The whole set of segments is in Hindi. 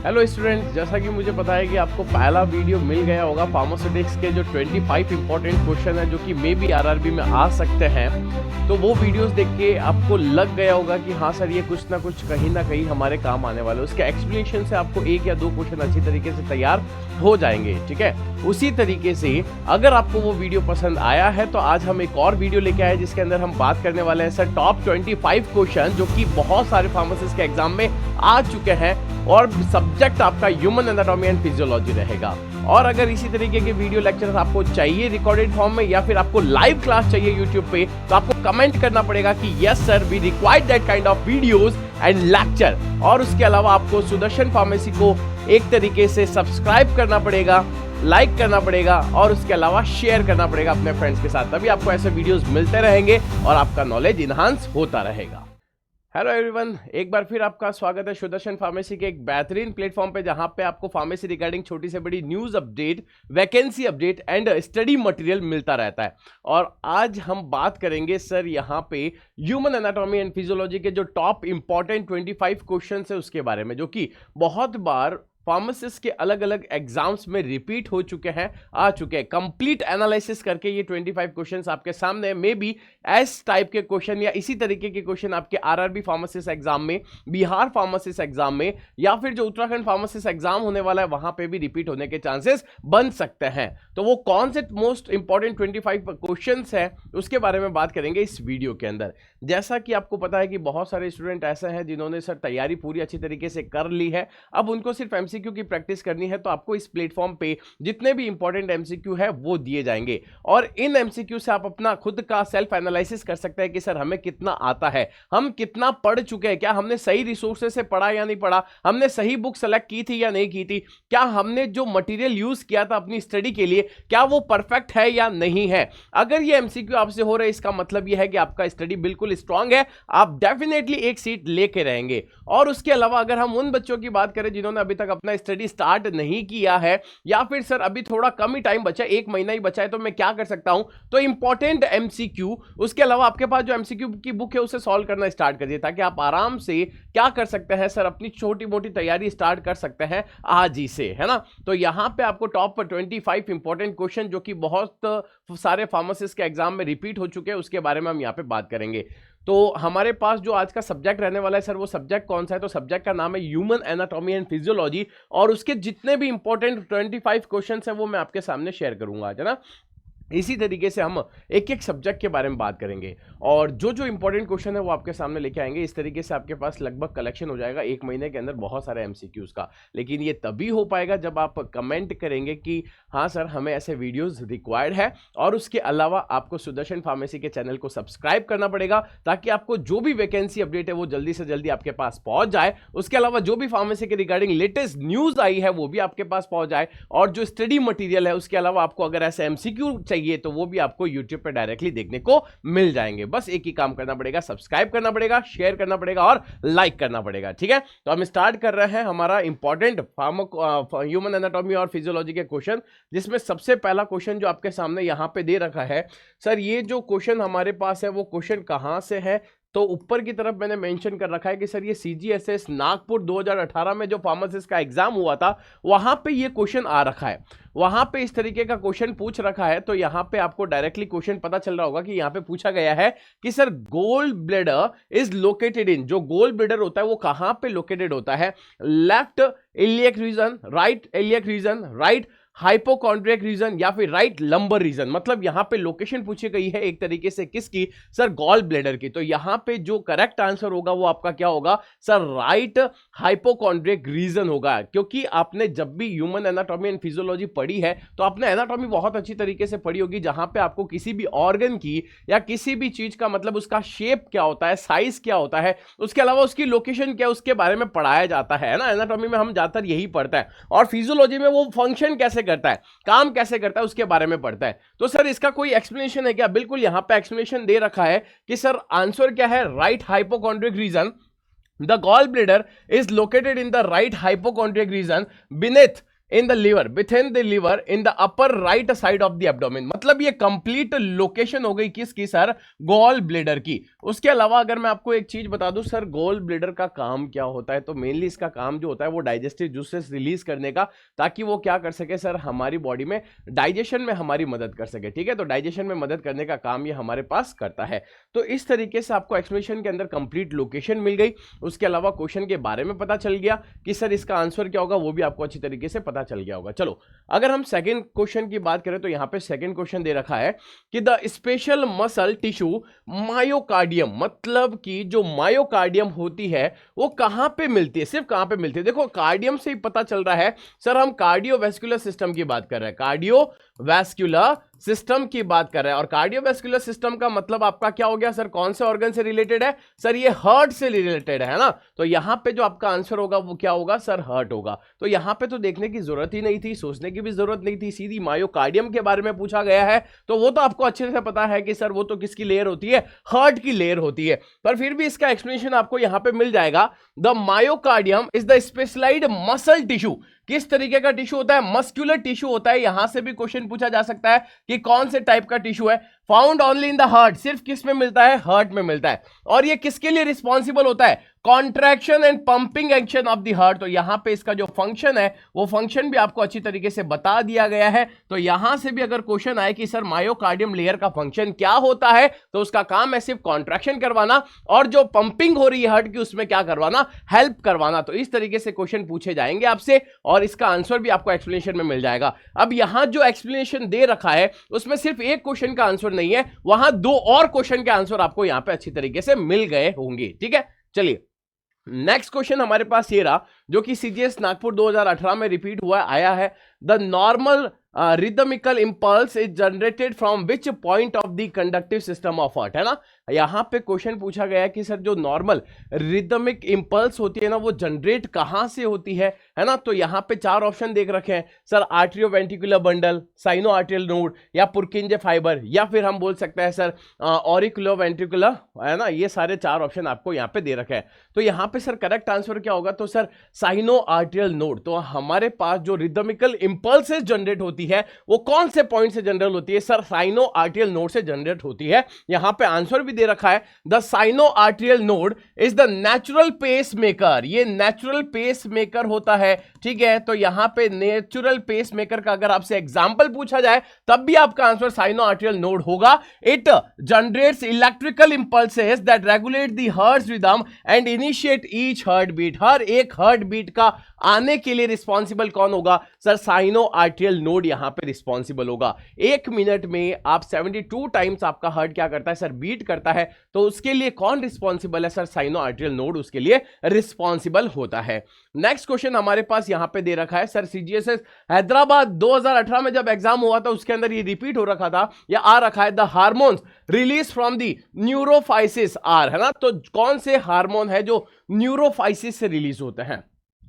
हेलो स्टूडेंट, जैसा कि मुझे पता है कि आपको पहला वीडियो मिल गया होगा फार्मास्यूटिक्स के जो 25 इंपॉर्टेंट क्वेश्चन है जो कि मे बी आरआरबी में आ सकते हैं। तो वो वीडियोस देख के आपको लग गया होगा कि हाँ सर, ये कुछ ना कुछ कहीं ना कहीं हमारे काम आने वाले। उसके एक्सप्लेनेशन से आपको एक या दो क्वेश्चन अच्छी तरीके से तैयार हो जाएंगे। ठीक है, उसी तरीके से अगर आपको वो वीडियो पसंद आया है तो आज हम एक और वीडियो लेके आए जिसके अंदर हम बात करने वाले हैं सर टॉप 25 क्वेश्चन जो कि बहुत सारे फार्मासिस्ट के एग्जाम में आ चुके हैं और सब्जेक्ट आपका ह्यूमन एनाटॉमी एंड फिजियोलॉजी रहेगा। और अगर इसी तरीके के वीडियो लेक्चर आपको चाहिए रिकॉर्डेड फॉर्म में या फिर आपको लाइव क्लास चाहिए यूट्यूब पे, तो आपको कमेंट करना पड़ेगा कि yes sir, we required that kind of videos and lecture. और उसके अलावा आपको सुदर्शन फार्मेसी को एक तरीके से सब्सक्राइब करना पड़ेगा, लाइक करना पड़ेगा और उसके अलावा शेयर करना पड़ेगा अपने फ्रेंड्स के साथ। तभी आपको ऐसे वीडियोस मिलते रहेंगे और आपका नॉलेज इनहांस होता रहेगा। हेलो एवरीवन, एक बार फिर आपका स्वागत है सुदर्शन फार्मेसी के एक बेहतरीन प्लेटफॉर्म पे जहां पे आपको फार्मेसी रिगार्डिंग छोटी से बड़ी news update, vacancy update and study material मिलता रहता है। और आज हम बात करेंगे सर यहां पे ह्यूमन एनाटॉमी एंड फिजियोलॉजी के जो टॉप इंपॉर्टेंट 25 क्वेश्चन है उसके बारे में, जो कि बहुत बार फार्मासिस्ट के अलग अलग एग्जाम्स में रिपीट हो चुके हैं, आ चुके हैं। कंप्लीट एनालिसिस करके ये 25 क्वेश्चंस आपके सामने है। मे बी एस टाइप के क्वेश्चन या इसी तरीके के क्वेश्चन आपके आरआरबी फार्मासिस्ट एग्जाम में, बिहार फार्मासिस्ट एग्जाम में या फिर जो उत्तराखंड फार्मासिस्ट एग्जाम होने वाला है वहां पे भी रिपीट होने के चांसेस बन सकते हैं। तो वो कौन से मोस्ट इंपॉर्टेंट 25 क्वेश्चन है उसके बारे में बात करेंगे इस वीडियो के अंदर। जैसा कि आपको पता है कि बहुत सारे स्टूडेंट ऐसे हैं जिन्होंने सर तैयारी पूरी अच्छी तरीके से कर ली है, अब उनको सिर्फ एमसीक्यू की प्रैक्टिस करनी है। तो आपको इस प्लेटफॉर्म पे जितने भी इंपॉर्टेंट एमसीक्यू है वो दिए जाएंगे और इन एमसीक्यू से आप अपना खुद का सेल्फ एनालिसिस कर सकते हैं कि सर हमें कितना आता है, हम कितना पढ़ चुके हैं, क्या हमने सही रिसोर्सेज से पढ़ा या नहीं पढ़ा, हमने सही बुक सेलेक्ट की थी या नहीं की थी, क्या हमने जो मटेरियल यूज किया था अपनी स्टडी के लिए क्या वो परफेक्ट है या नहीं है। अगर ये एमसीक्यू आपसे हो रहा है इसका मतलब यह है कि आपका स्टडी बिल्कुल स्ट्रांग है, आप डेफिनेटली एक सीट लेके रहेंगे। और उसके अलावा अगर हम उन बच्चों की बात करें जिन्होंने अभी तक अपना स्टडी स्टार्ट नहीं किया है या फिर सर अभी थोड़ा कम ही टाइम बचा है, 1 महीना ही बचा है, तो मैं क्या कर सकता हूं, तो इंपॉर्टेंट एमसीक्यू, उसके अलावा आपके पास जो एमसीक्यू की बुक है उसे सॉल्व करना स्टार्ट करिए ताकि आप आराम से क्या कर सकते हैं सर, अपनी छोटी मोटी तैयारी स्टार्ट कर सकते हैं आज ही से, है ना। तो यहां पे आपको टॉप 25 इंपॉर्टेंट क्वेश्चन जो कि बहुत सारे फार्मासिस्ट के एग्जाम में रिपीट हो चुके हैं उसके बारे में हम यहां पे बात करेंगे। तो हमारे पास जो आज का सब्जेक्ट रहने वाला है सर, वो सब्जेक्ट कौन सा है, तो सब्जेक्ट का नाम है ह्यूमन एनाटॉमी एंड फिजियोलॉजी और उसके जितने भी इंपॉर्टेंट 25 क्वेश्चन है वो मैं आपके सामने शेयर करूंगा आज, है ना। इसी तरीके से हम एक एक सब्जेक्ट के बारे में बात करेंगे और जो जो इंपॉर्टेंट क्वेश्चन है वो आपके सामने लेके आएंगे। इस तरीके से आपके पास लगभग कलेक्शन हो जाएगा 1 महीने के अंदर बहुत सारे एमसीक्यूज का। लेकिन ये तभी हो पाएगा जब आप कमेंट करेंगे कि हाँ सर हमें ऐसे वीडियोस रिक्वायर्ड है। और उसके अलावा आपको सुदर्शन फार्मेसी के चैनल को सब्सक्राइब करना पड़ेगा ताकि आपको जो भी वैकेंसी अपडेट है वो जल्दी से जल्दी आपके पास पहुंच जाए। उसके अलावा जो भी फार्मेसी के रिगार्डिंग लेटेस्ट न्यूज आई है वो भी आपके पास पहुंच जाए और जो स्टडी मटीरियल है उसके अलावा आपको अगर ऐसे एमसीक्यू चाहिए तो वो भी आपको YouTube पे डायरेक्टली देखने को मिल जाएंगे। बस एक ही काम करना पड़ेगा, सब्सक्राइब करना पड़ेगा, शेयर करना पड़ेगा और लाइक करना पड़ेगा। ठीक है, तो हम स्टार्ट कर रहे हैं हमारा इंपॉर्टेंट ह्यूमन एनाटॉमी और फिजियोलॉजी के क्वेश्चन, जिसमें सबसे पहला क्वेश्चन जो आपके सामने यहां पे दे रखा है सर, ये जो क्वेश्चन हमारे पास है वो क्वेश्चन कहां से है, तो ऊपर की तरफ मैंने मेंशन कर रखा है कि सर ये सीजीएसएस नागपुर 2018 में जो फार्मासिस्ट का एग्जाम हुआ था वहां पे ये क्वेश्चन आ रखा है, वहां पे इस तरीके का क्वेश्चन पूछ रखा है। तो यहां पे आपको डायरेक्टली क्वेश्चन पता चल रहा होगा कि यहां पे पूछा गया है कि sir gall bladder is located इन, जो गोल ब्लैडर होता है वो कहां पे लोकेटेड होता है, left iliac region, right iliac region, right hypochondriac region या फिर राइट लंबर रीजन। मतलब यहां पे लोकेशन पूछी गई है एक तरीके से किसकी, सर गॉल ब्लैडर की। तो यहां पे जो करेक्ट आंसर होगा वो आपका क्या होगा सर, राइट हाइपोकॉन्ड्रियक रीजन होगा। क्योंकि आपने जब भी ह्यूमन एनाटॉमी एंड फिजियोलॉजी पढ़ी है तो आपने एनाटॉमी बहुत अच्छी तरीके से पढ़ी होगी, जहां पे आपको किसी भी ऑर्गन की या किसी भी चीज का मतलब उसका शेप क्या होता है, साइज क्या होता है, उसके अलावा उसकी लोकेशन क्या है उसके बारे में पढ़ाया जाता है ना। एनाटॉमी में हम ज्यादातर यही पढ़ते हैं और फिजियोलॉजी में वो फंक्शन कैसे करता है, काम कैसे करता है उसके बारे में पढ़ता है। तो सर इसका कोई एक्सप्लेनेशन है क्या, बिल्कुल यहां पे एक्सप्लेनेशन दे रखा है कि सर आंसर क्या है, right hypochondriac region, the gall bladder is located in the right hypochondriac region, beneath in the liver, within the liver, in the upper right side of the abdomen. मतलब ये कंप्लीट लोकेशन हो गई किसकी सर? गॉल ब्लेडर की। उसके अलावा अगर मैं आपको एक चीज बता दूं सर, गॉल ब्लेडर का काम क्या होता है, तो मेनली इसका काम जो होता है वो डाइजेस्टिव जूसेस रिलीज करने का, ताकि वो क्या कर सके सर, हमारी बॉडी में डाइजेशन में हमारी मदद कर सके। ठीक है, तो डाइजेशन में मदद करने का काम ये हमारे पास करता है। तो इस तरीके से आपको एक्सप्लेनेशन के अंदर कंप्लीट लोकेशन मिल गई। उसके अलावा क्वेश्चन के बारे में पता चल गया कि सर इसका आंसर क्या होगा, वो भी आपको अच्छी तरीके से पता चल गया होगा। चलो अगर हम सेकंड क्वेश्चन की बात करें तो यहां पे सेकंड क्वेश्चन दे रखा है कि the special muscle tissue myocardium, मतलब कि जो मायोकार्डियम होती है वो कहां पे मिलती है, सिर्फ कहां पे मिलती है। देखो कार्डियम से ही पता चल रहा है सर, हम कार्डियोवैस्कुलर सिस्टम की बात कर रहे हैं, कार्डियोवैस्कुलर सिस्टम की बात कर रहे हैं। और कार्डियोवैस्कुलर सिस्टम का मतलब आपका क्या हो गया सर, कौन से ऑर्गन से रिलेटेड है सर? ये हार्ट से रिलेटेड है ना। तो यहां पे जो आपका आंसर होगा वो क्या होगा सर? हार्ट होगा। तो यहां पे तो देखने की जरूरत ही नहीं थी, सोचने की भी जरूरत नहीं थी, सीधी मायोकार्डियम के बारे में पूछा गया है। तो वो तो आपको अच्छे से पता है कि सर वो तो किसकी लेयर होती है? हार्ट की लेयर होती है। पर फिर भी इसका एक्सप्लेनेशन आपको यहां पे मिल जाएगा। The myocardium is the specialised muscle tissue. किस तरीके का टिश्यू होता है? मस्कुलर टिश्यू होता है। यहां से भी क्वेश्चन पूछा जा सकता है कि कौन से टाइप का टिश्यू है। Found only in the heart, सिर्फ किस में मिलता है? हार्ट में मिलता है। और ये किसके लिए रिस्पॉन्सिबल होता है? Contraction and pumping action of the heart. तो यहां पे इसका जो फंक्शन है वो फंक्शन भी आपको अच्छी तरीके से बता दिया गया है। तो यहां से भी अगर क्वेश्चन आए कि सर मायोकार्डियम लेयर का फंक्शन क्या होता है, तो उसका काम है सिर्फ कॉन्ट्रैक्शन करवाना, और जो पंपिंग हो रही है हार्ट की उसमें क्या करवाना? हेल्प करवाना। तो इस तरीके से क्वेश्चन पूछे जाएंगे आपसे और इसका आंसर भी आपको एक्सप्लेनेशन में मिल जाएगा। अब यहां जो एक्सप्लेनेशन दे रखा है उसमें सिर्फ एक क्वेश्चन का आंसर नहीं है, वहां दो और क्वेश्चन के आंसर आपको यहां पे अच्छी तरीके से मिल गए होंगे। ठीक है, चलिए नेक्स्ट क्वेश्चन हमारे पास ये रहा, जो कि सीजीएस नागपुर 2018 में रिपीट हुआ आया है। The normal rhythmical impulse is generated from which point of the conductive system of heart, है ना। यहां पे क्वेश्चन पूछा गया है कि सर जो नॉर्मल रिदमिक इंपल्स होती है ना वो जनरेट कहां से होती है ना। तो यहां पे चार ऑप्शन देख रखे हैं sir, atrio ventricular bundle, sino arterial node, या पुरकिंजे फाइबर, या फिर हम बोल सकते हैं सर ऑरिकुलो वेंट्रिकुलर, है ना। ये सारे चार ऑप्शन आपको यहां पे दे रखे हैं। तो यहां पे सर करेक्ट आंसर क्या होगा? तो सर साइनो आर्टरियल नोड। तो हमारे पास जो रिदमिकल इंपल्सेस जनरेट होती है वो कौन से पॉइंट से जनरल होती है सर? साइनो आर्टरियल नोड से जनरेट होती है। यहां पे आंसर भी दे रखा है, the sino arterial node is the natural pacemaker. ये नेचुरल पेस मेकर होता है, ठीक है। तो यहां पे नेचुरल पेस मेकर का अगर आपसे एग्जांपल पूछा जाए तब भी आपका आंसर साइनो आर्टरियल नोड होगा। It generates electrical impulses that regulate the heart rhythm and initiate each heart beat. हर एक हार्ट बीट का आने के लिए रिस्पॉन्सिबल कौन होगा सर? साइनो आर्टरियल नोड यहां पे रिस्पॉन्सिबल होगा। एक मिनट में आप 72 टाइम्स आपका हार्ट क्या करता है सर? बीट करता है। तो उसके लिए कौन रिस्पॉन्सिबल है सर? साइनो आर्टरियल नोड उसके लिए रिस्पॉन्सिबल होता है। नेक्स्ट क्वेश्चन हमारे पास यहां पे दे रखा है सर, सीजीएसएस हैदराबाद 2018 में जब एग्जाम हुआ था उसके अंदर ये रिपीट हो रखा था या आ रखा है, the hormones release from the neurohypophysis are, है ना। तो कौन से हार्मोन है जो न्यूरोफाइसिस से रिलीज होते हैं?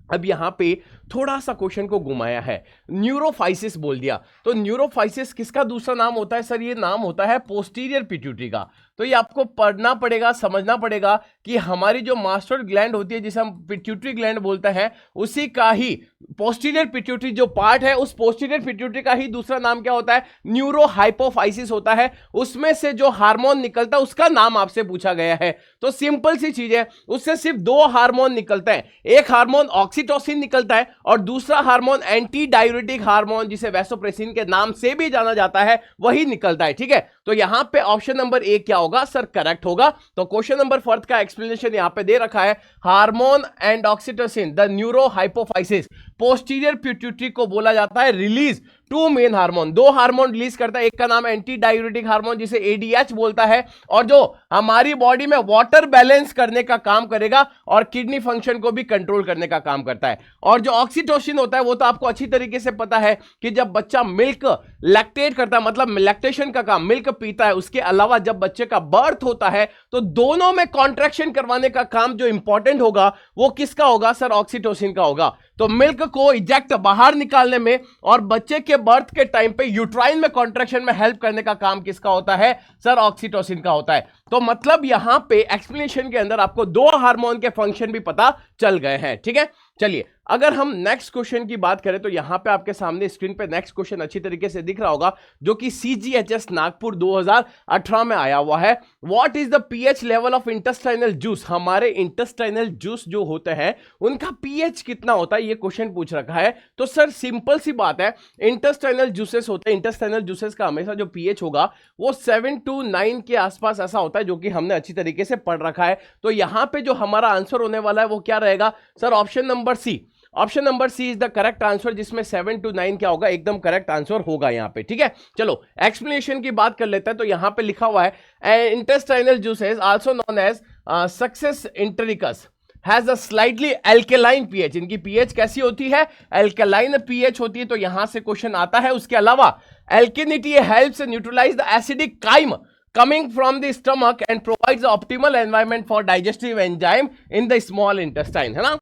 अब यहां पे थोड़ा सा क्वेश्चन को घुमाया है, न्यूरोफाइसिस बोल दिया। तो न्यूरोफाइसिस किसका दूसरा नाम होता है सर? ये नाम होता है पोस्टीरियर पिट्यूटरी का। तो ये आपको पढ़ना पड़ेगा, समझना पड़ेगा कि हमारी जो मास्टर ग्लैंड होती है जिसे हम पिट्यूटरी ग्लैंड बोलते हैं, उसी का ही पोस्टीरियर पिट्यूटरी जो पार्ट है उस पोस्टीरियर पिट्यूटरी का ही दूसरा नाम क्या होता है? न्यूरोहाइपोफाइसिस होता है। उसमें से जो हार्मोन निकलता है उसका नाम आपसे पूछा गया है। तो सिंपल सी चीज है, उससे सिर्फ दो हार्मोन निकलते हैं, एक हार्मोन ऑक्सीटोसिन निकलता है और दूसरा हार्मोन एंटी डायूरेटिक हार्मोन जिसे वैसोप्रेसिन के नाम से भी जाना जाता है वही निकलता है, ठीक है। तो यहां पे ऑप्शन नंबर ए क्या होगा सर? करेक्ट होगा। तो क्वेश्चन नंबर 4 का एक्सप्लेनेशन यहां पे दे रखा है, hormone and oxytocin the neurohypophysis posterior pituitary को बोला जाता है रिलीज टू मेन हार्मोन। दो हार्मोन रिलीज करता है, एक का नाम एंटी डायूरेटिक हार्मोन जिसे एडीएच बोलता है, और जो हमारी बॉडी में वाटर बैलेंस करने का काम करेगा और किडनी फंक्शन को भी कंट्रोल करने का काम करता है। और जो ऑक्सीटोसिन होता है वो तो आपको अच्छी तरीके से पता है कि जब बच्चा मिल्क लैक्टेट करता है, मतलब लैक्टेशन का काम, मिल्क पीता है, उसके अलावा जब बच्चे का बर्थ होता है तो दोनों में कॉन्ट्रैक्शन करवाने का काम जो इंपॉर्टेंट होगा वो किसका होगा सर? ऑक्सीटोसिन का होगा। तो मिल्क को इजेक्ट बाहर निकालने में और बच्चे के बर्थ के टाइम पे यूट्राइन में कॉन्ट्रैक्शन में हेल्प करने का काम किसका होता है सर? ऑक्सीटोसिन का होता है। तो मतलब यहां पे एक्सप्लेनेशन के अंदर आपको दो हार्मोन के फंक्शन भी पता चल गए हैं, ठीक है। चलिए अगर हम नेक्स्ट क्वेश्चन की बात करें तो यहां पे आपके सामने स्क्रीन पे नेक्स्ट क्वेश्चन अच्छी तरीके से दिख रहा होगा, जो कि CGHS नागपुर 2018 में आया हुआ है। What is the pH level of intestinal juice? हमारे इंटेस्टाइनल जूस जो होते हैं उनका पीएच कितना होता है, ये क्वेश्चन पूछ रखा है। तो सर सिंपल सी बात है, इंटेस्टाइनल जूसेस होते हैं, इंटेस्टाइनल जूसेस का हमेशा जो पीएच होगा वो 7 to 9 के आसपास ऐसा होता है, जो कि हमने अच्छी तरीके से पढ़ रखा है। तो यहां पे जो हमारा आंसर होने वाला है वो क्या रहेगा sir? Option number C. Option number C is the correct answer, जिसमें 7 to 9 क्या होगा, एकदम करेक्ट आंसर होगा यहां पे। ठीक है, चलो एक्सप्लेनेशन की बात कर लेते हैं। तो यहां पे लिखा हुआ है intestinal juices also known as succus entericus has a slightly alkaline pH. इनकी पीएच कैसी होती है? एल्केलाइन पीएच होती है। तो यहां से क्वेश्चन आता है। उसके अलावा alkalinity helps neutralise the acidic chyme coming from the stomach and provides the optimal environment for digestive enzyme in the small intestine, है ना?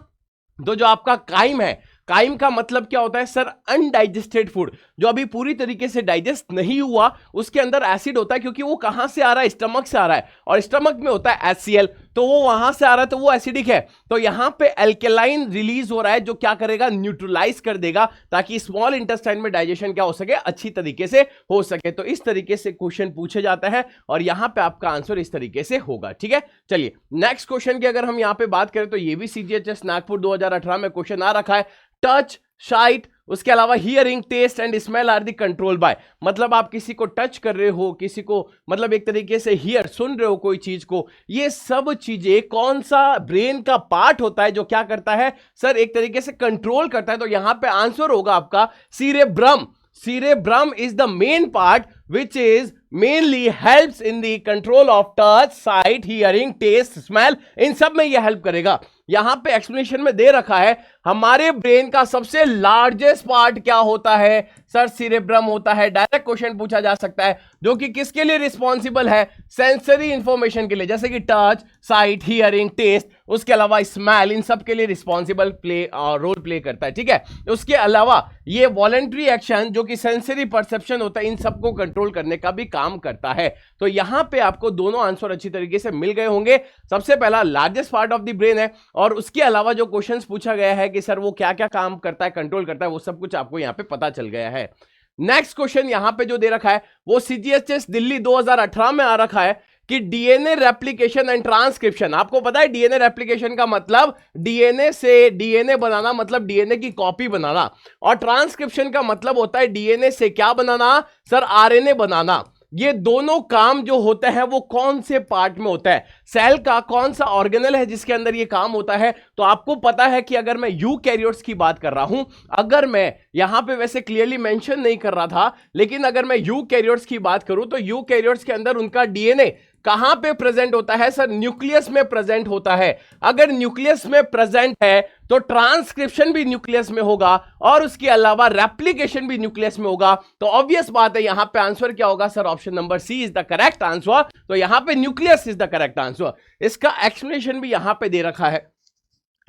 तो जो आपका काइम है, काइम का मतलब क्या होता है सर? अनडाइजेस्टेड फूड, जो अभी पूरी तरीके से डाइजेस्ट नहीं हुआ, उसके अंदर एसिड होता है, क्योंकि वो कहां से आ रहा है? स्टमक से आ रहा है, और स्टमक में होता है HCl, तो वो वहां से आ रहा है, तो वो एसिडिक है। तो यहां पे एल्केलाइन रिलीज हो रहा है, जो क्या करेगा? न्यूट्रलाइज कर देगा, ताकि स्मॉल इंटेस्टाइन में डाइजेशन क्या हो सके? अच्छी तरीके से हो सके। तो इस तरीके से क्वेश्चन पूछे जाते हैं, और यहां पे आपका आंसर इस तरीके से होगा। ठीक है, चलिए नेक्स्ट क्वेश्चन की अगर हम यहां पे बात करें तो ये भी CGHS नागपुर 2018 में क्वेश्चन आ रखा है। टच, शाइट, उसके अलावा hearing, taste and smell are the control by. मतलब आप किसी को टच कर रहे हो, किसी को मतलब एक तरीके से हियर, सुन रहे हो कोई चीज को, ये सब चीजें कौन सा ब्रेन का पार्ट होता है जो क्या करता है सर? एक तरीके से कंट्रोल करता है। तो यहां पे आंसर होगा आपका सीरेब्रम। Cerebrum is the main part which is mainly helps in the control of touch, sight, hearing, taste, smell, इन सब में ये हेल्प करेगा। यहां पे एक्सप्लेनेशन में दे रखा है हमारे ब्रेन का सबसे लार्जेस्ट पार्ट क्या होता है सर? सीरेब्रम होता है। डायरेक्ट क्वेश्चन पूछा जा सकता है, जो कि किसके लिए रिस्पॉन्सिबल है? सेंसरी इंफॉर्मेशन के लिए, जैसे कि टच, साइट, हियरिंग, टेस्ट, उसके अलावा स्मेल, इन सब के लिए रिस्पॉन्सिबल रोल प्ले करता है। ठीक है, उसके अलावा ये वॉलेंट्री एक्शन जो कि सेंसरी परसेप्शन होता है, इन सबको कंट्रोल करने का भी काम करता है। तो यहां पे आपको दोनों आंसर अच्छी तरीके से मिल गए होंगे। सबसे पहला largest part of the brain है, और उसके अलावा जो क्वेश्चंस पूछा गया है कि सर वो क्या क्या काम करता है, कंट्रोल करता है, वो सब कुछ आपको यहां पे पता चल गया है। नेक्स्ट क्वेश्चन यहां पे जो दे रखा है वो CGHS दिल्ली 2018 में आ रखा है कि डीएनए रेप्लिकेशन एंड ट्रांसक्रिप्शन। आपको पता है डीएनए रेप्लिकेशन का मतलब डीएनए से डीएनए बनाना, मतलब डीएनए की कॉपी बनाना, और ट्रांसक्रिप्शन का मतलब होता है डीएनए से क्या बनाना सर? आरएनए बनाना। ये दोनों काम जो होते हैं वो कौन से पार्ट में होता है? सेल का कौन सा ऑर्गेनल है जिसके अंदर ये काम होता है? तो आपको पता है कि अगर मैं यूकैरियोट्स की बात कर रहा हूं, अगर मैं यहां पे वैसे क्लियरली मेंशन नहीं कर रहा था, लेकिन अगर मैं यूकैरियोट्स की बात करूं तो यूकैरियोट्स के अंदर उनका डीएनए कहां पे प्रेजेंट होता है सर? न्यूक्लियस में प्रेजेंट होता है। अगर न्यूक्लियस में प्रेजेंट है तो ट्रांसक्रिप्शन भी न्यूक्लियस में होगा, और उसके अलावा रेप्लिकेशन भी न्यूक्लियस में होगा। तो ऑब्वियस बात है यहां पे आंसर क्या होगा sir? Option number C is the correct answer. तो यहां पे nucleus is the correct answer. इसका एक्सप्लेनेशन भी यहां पे दे रखा है।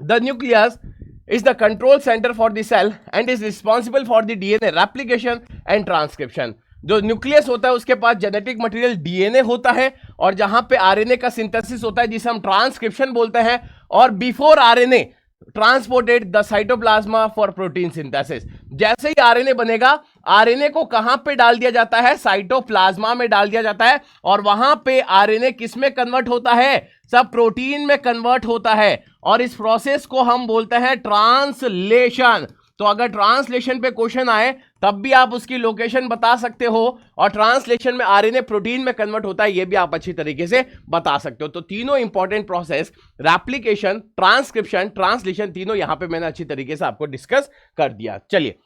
The nucleus is the control center for the cell and is responsible for the DNA replication and transcription। जो न्यूक्लियस होता है उसके पास जेनेटिक मटेरियल डीएनए होता है, और जहां पे आरएनए का सिंथेसिस होता है जिसे हम ट्रांसक्रिप्शन बोलते हैं, और before RNA transported the cytoplasm for protein synthesis. जैसे ही आरएनए बनेगा, आरएनए को कहां पे डाल दिया जाता है? साइटोप्लाज्मा में डाल दिया जाता है, और वहां पे आरएनए किस में कन्वर्ट होता है? सब प्रोटीन में कन्वर्ट होता है, और इस प्रोसेस को हम बोलते हैं ट्रांसलेशन। तो अगर ट्रांसलेशन पे क्वेश्चन आए तब भी आप उसकी लोकेशन बता सकते हो, और ट्रांसलेशन में आरएनए प्रोटीन में कन्वर्ट होता है, ये भी आप अच्छी तरीके से बता सकते हो। तो तीनों important process, replication, transcription, translation, तीनों यहां पे मैंने अच्छी तरीके से आपको डिस्कस कर दिया। चलिए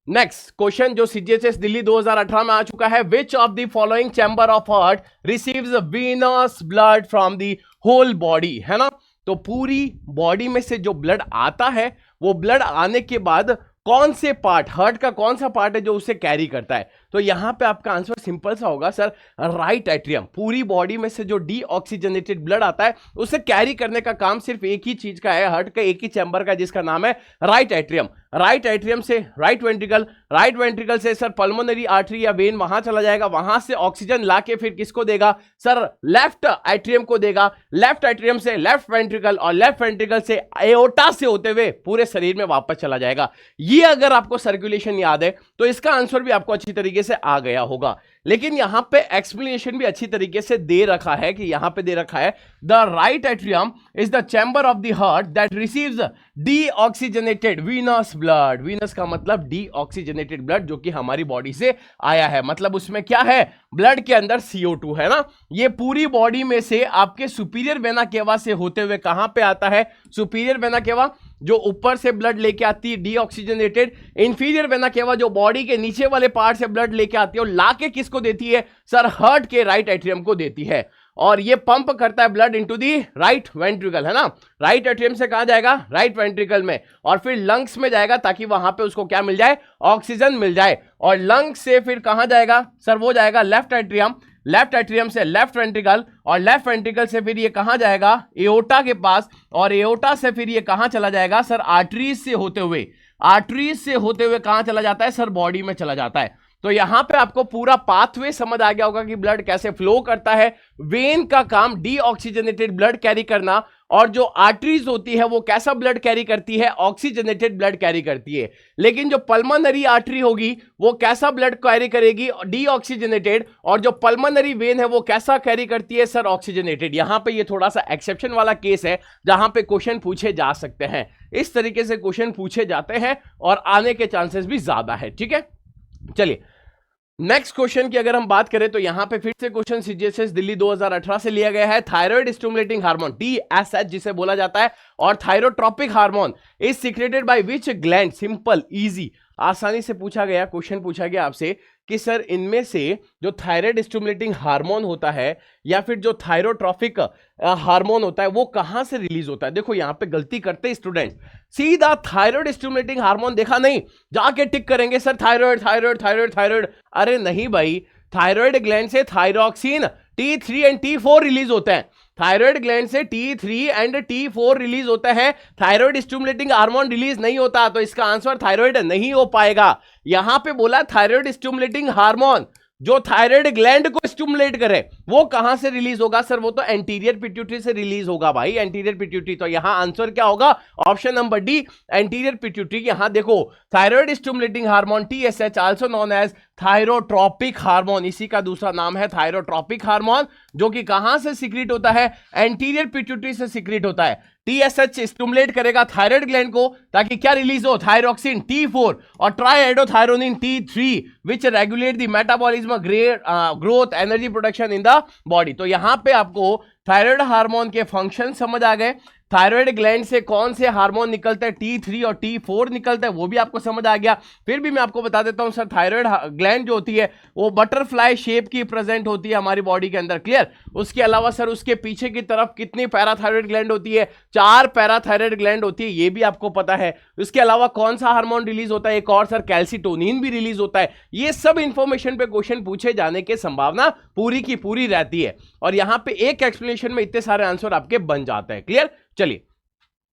नेक्स्ट क्वेश्चन जो CGHS दिल्ली 2018 में आ चुका है, which of the following chamber of heart receives venous blood from the whole body, है ना? तो पूरी बॉडी में से जो ब्लड आता है, वो ब्लड आने के बाद कौन से पार्ट, हार्ट का कौन सा पार्ट है जो उसे कैरी करता है? तो यहाँ पे आपका आंसर सिंपल सा होगा सर, राइट एट्रियम। पूरी बॉडी में से जो डीऑक्सीजनेटेड ब्लड आता है उसे कैरी करने का काम सिर्फ एक ही चीज का है, हार्ट का एक ही चैम्बर का, जिसका नाम है राइट एट्रियम। राइट एट्रियम से राइट वेंट्रिकल, राइट वेंट्रिकल से सर पल्मोनरी आर्टरी या वेन वहां चला जाएगा, वहां से ऑक्सीजन लाके फिर किसको देगा सर, लेफ्ट एट्रियम को देगा। लेफ्ट एट्रियम से लेफ्ट वेंट्रिकल, और लेफ्ट वेंट्रिकल से एओर्टा से होते हुए पूरे शरीर में वापस चला जाएगा। ये अगर आपको सर्कुलेशन याद है तो इसका आंसर भी आपको अच्छी तरीके से आ गया होगा। लेकिन यहां पे एक्सप्लेनेशन भी अच्छी तरीके से दे रखा है कि यहां पे दे रखा है the right atrium is the chamber of the heart that receives deoxygenated venous blood. Venus का मतलब डीऑक्सीजनेटेड ब्लड, जो कि हमारी बॉडी से आया है, मतलब उसमें क्या है, ब्लड के अंदर CO2 है ना। ये पूरी बॉडी में से आपके सुपीरियर वेना केवा से होते हुए कहां पे आता है, सुपीरियर वेना केवा जो ऊपर से ब्लड लेके आती है डीऑक्सीजनेटेड, इंफीरियर वेना केवा जो बॉडी के नीचे वाले पार्ट से ब्लड लेके आती है और लाके किसको देती है सर, हार्ट के राइट एट्रियम को देती है। और ये पंप करता है blood into the right ventricle, है ना। राइट एट्रियम से कहां जाएगा, राइट वेंट्रिकल में, और फिर लंग्स में जाएगा ताकि वहां पे उसको क्या मिल जाए, ऑक्सीजन मिल जाए। और लंग्स से फिर कहां जाएगा सर, वो जाएगा लेफ्ट एट्रियम, लेफ्ट एट्रियम से लेफ्ट वेंट्रिकल, और लेफ्ट वेंट्रिकल से फिर ये कहां जाएगा, एओर्टा के पास, और एओर्टा से फिर ये कहां चला जाएगा सर, आर्टरीज से होते हुए, आर्टरीज से होते हुए कहां चला जाता है सर, बॉडी में चला जाता है। तो यहां पे आपको पूरा पाथवे समझ आ गया होगा कि ब्लड कैसे फ्लो करता है। वेन का काम डीऑक्सीजनेटेड ब्लड कैरी करना, और जो आर्टरीज होती है वो कैसा ब्लड कैरी करती है, ऑक्सीजनेटेड ब्लड कैरी करती है। लेकिन जो पल्मोनरी आर्टरी होगी वो कैसा ब्लड कैरी करेगी, डीऑक्सीजनेटेड, और जो पल्मोनरी वेन है वो कैसा कैरी करती है सर, ऑक्सीजनेटेड। यहां पे ये थोड़ा सा एक्सेप्शन वाला केस है जहां पे क्वेश्चन पूछे जा सकते हैं, इस तरीके से क्वेश्चन पूछे जाते हैं और आने के चांसेस भी ज्यादा है, ठीक है। चलिए नेक्स्ट क्वेश्चन की अगर हम बात करें तो यहां पे फिर से क्वेश्चन सीजीएसएस दिल्ली 2018 से लिया गया है। थायराइड स्टिमुलेटिंग हार्मोन TSH जिसे बोला जाता है, और thyrotropic hormone is secreted by which gland. Simple easy आसानी से पूछा गया क्वेश्चन, पूछा गया आपसे कि सर इनमें से जो थायराइड स्टिमुलेटिंग हार्मोन होता है या फिर जो थायरोट्रोपिक हार्मोन होता है वो कहां से रिलीज होता है। देखो यहां पे गलती करते स्टूडेंट, सीधा थायराइड स्टिमुलेटिंग हार्मोन देखा नहीं, जाके टिक करेंगे sir thyroid thyroid thyroid thyroid. अरे नहीं भाई, थायराइड ग्लैंड से thyroxine T3 and T4 release होता है। थायराइड ग्लैंड से T3 एंड T4 रिलीज होता है, थायराइड स्टिमुलेटिंग हार्मोन रिलीज नहीं होता। तो इसका आंसर थायराइड नहीं हो पाएगा। यहां पे बोला थायराइड स्टिमुलेटिंग हार्मोन, जो थायराइड ग्लैंड को स्टिमुलेट करे वो कहां से रिलीज होगा सर, वो तो एंटीरियर पिट्यूटरी से रिलीज होगा भाई, एंटीरियर पिट्यूटरी। तो यहां आंसर क्या होगा, option number D, anterior pituitary. यहां देखो thyroid stimulating hormone TSH also known as thyrotropic hormone, इसी का दूसरा नाम है थायरोट्रोपिक हार्मोन, जो कि कहां से सीक्रेट होता है, एंटीरियर पिट्यूटरी से सीक्रेट होता है। TSH स्टिमुलेट करेगा थायराइड ग्लैंड को ताकि क्या रिलीज हो, थायरॉक्सिन T4 और ट्राइएडोथायरोनिन T3 which regulate the metabolism, growth, energy production in the body. तो यहां पे आपको थायराइड हार्मोन के फंक्शन समझ आ गए, थायराइड ग्लैंड से कौन से हार्मोन निकलते हैं, T3 और T4 निकलते हैं, वो भी आपको समझ आ गया। फिर भी मैं आपको बता देता हूं सर, थायराइड ग्लैंड जो होती है वो बटरफ्लाई शेप की प्रेजेंट होती है हमारी बॉडी के अंदर, क्लियर। उसके अलावा सर उसके पीछे की तरफ कितनी पैराथायराइड ग्लैंड होती है, 4 पैराथायराइड ग्लैंड होती है, ये भी आपको पता है। उसके अलावा कौन सा हार्मोन रिलीज होता है, एक और सर कैल्सिटोनिन भी रिलीज होता है। ये सब इंफॉर्मेशन पे क्वेश्चन पूछे जाने की संभावना पूरी की पूरी रहती है, और यहां पे एक एक्सप्लेनेशन में इतने सारे आंसर आपके बन जाते हैं, क्लियर। चलिए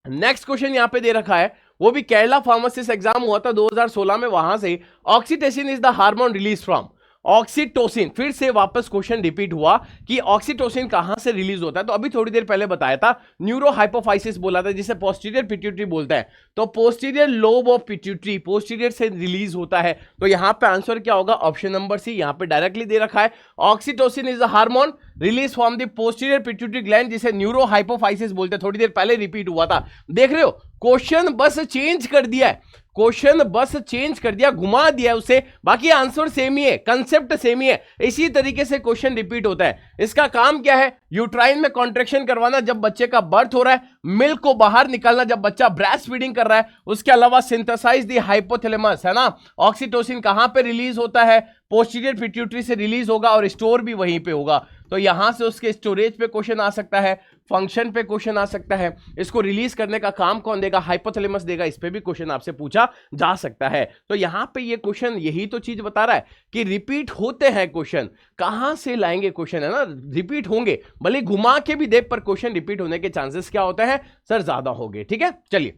नेक्स्ट क्वेश्चन यहां पे दे रखा है, वो भी केरला फार्मासिस्ट एग्जाम हुआ था 2016 में, वहां से oxytocin is the hormone release from. Oxytocin, फिर से वापस क्वेश्चन रिपीट हुआ कि ऑक्सीटोसिन कहां से रिलीज होता है। तो अभी थोड़ी देर पहले बताया था, न्यूरोहाइपोफाइसिस बोला था जिसे पोस्टीरियर पिट्यूटरी बोलते हैं। तो posterior lobe of pituitary, posterior से रिलीज होता है। तो यहां पे आंसर क्या होगा, ऑप्शन नंबर सी। यहां पे डायरेक्टली दे रखा है oxytocin is a hormone release from the posterior pituitary gland जिसे न्यूरोहाइपोफाइसिस बोलते हैं। थोड़ी देर पहले रिपीट हुआ था, देख रहे हो, क्वेश्चन बस चेंज कर दिया है, क्वेश्चन बस चेंज कर दिया, घुमा दिया उसे, बाकी आंसर सेम ही है, कंसेप्ट सेम ही है। इसी तरीके से क्वेश्चन रिपीट होता है। इसका काम क्या है, यूट्राइन में कॉन्ट्रैक्शन करवाना जब बच्चे का बर्थ हो रहा है, मिल्क को बाहर निकालना जब बच्चा ब्रेस्ट फीडिंग कर रहा है, उसके अलावा सिंथेसाइज द हाइपोथैलेमस, है ना। ऑक्सीटोसिन कहां पे रिलीज होता है, पोस्टीरियर पिट्यूटरी से रिलीज होगा और स्टोर भी वहीं पे होगा। तो यहां से उसके स्टोरेज पे क्वेश्चन आ सकता है, फंक्शन पे क्वेश्चन आ सकता है, इसको रिलीज करने का काम कौन देगा, हाइपोथैलेमस देगा, इस पे भी क्वेश्चन आपसे पूछा जा सकता है। तो यहां पे ये क्वेश्चन यही तो चीज बता रहा है कि रिपीट होते हैं क्वेश्चन, कहां से लाएंगे क्वेश्चन, है ना, रिपीट होंगे, भले घुमा के भी दे पर क्वेश्चन रिपीट होने के चांसेस क्या होते हैं सर, ज्यादा होंगे। ठीक है, चलिए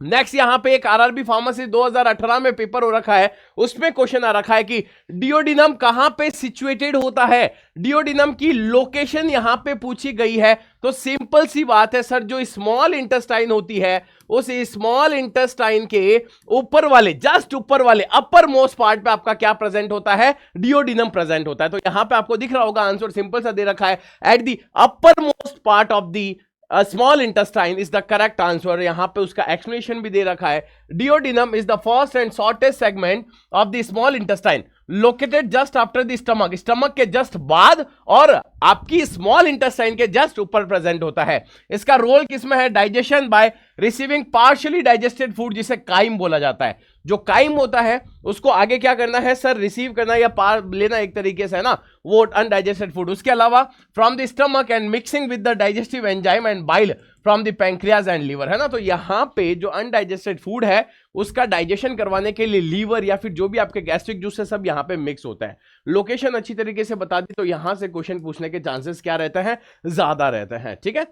नेक्स्ट यहां पे एक आरआरबी फार्मेसी 2018 में पेपर हो रखा है, उसमें क्वेश्चन आ रखा है कि डिओडिनम कहां पे सिचुएटेड होता है, डिओडिनम की लोकेशन यहां पे पूछी गई है। तो सिंपल सी बात है सर, जो स्मॉल इंटेस्टाइन होती है उस स्मॉल इंटेस्टाइन के ऊपर वाले, जस्ट ऊपर वाले अपर मोस्ट पार्ट पे आपका क्या प्रेजेंट होता है, डिओडिनम प्रेजेंट होता है। तो यहां पे आपको दिख रहा होगा आंसर सिंपल सा दे रखा है, at the upper most part of the small intestine is the correct answer. यहां पे उसका एक्सप्लेनेशन भी दे रखा है, duodenum is the first and shortest segment of the small intestine located just after the stomach, stomach के जस्ट बाद और आपकी स्मॉल इंटेस्टाइन के जस्ट ऊपर प्रेजेंट होता है। इसका रोल किसमें है, digestion bye receiving partially digested food, जिसे काइम बोला जाता है। जो काइम होता है उसको आगे क्या करना है सर, रिसीव करना या पार लेना एक तरीके से, है ना, वो अनडाइजेस्टेड फूड। उसके अलावा from the stomach and mixing with the digestive enzyme and bile from the pancreas and liver, है ना। तो यहां पे जो अनडाइजेस्टेड फूड है उसका डाइजेशन करवाने के लिए लीवर या फिर जो भी आपके गैस्ट्रिक जूस है सब यहां पे मिक्स होता है। लोकेशन अच्छी तरीके से बता दी तो यहां से क्वेश्चन पूछने के चांसेस क्या रहते हैं, ज्यादा रहते हैं। ठीक है,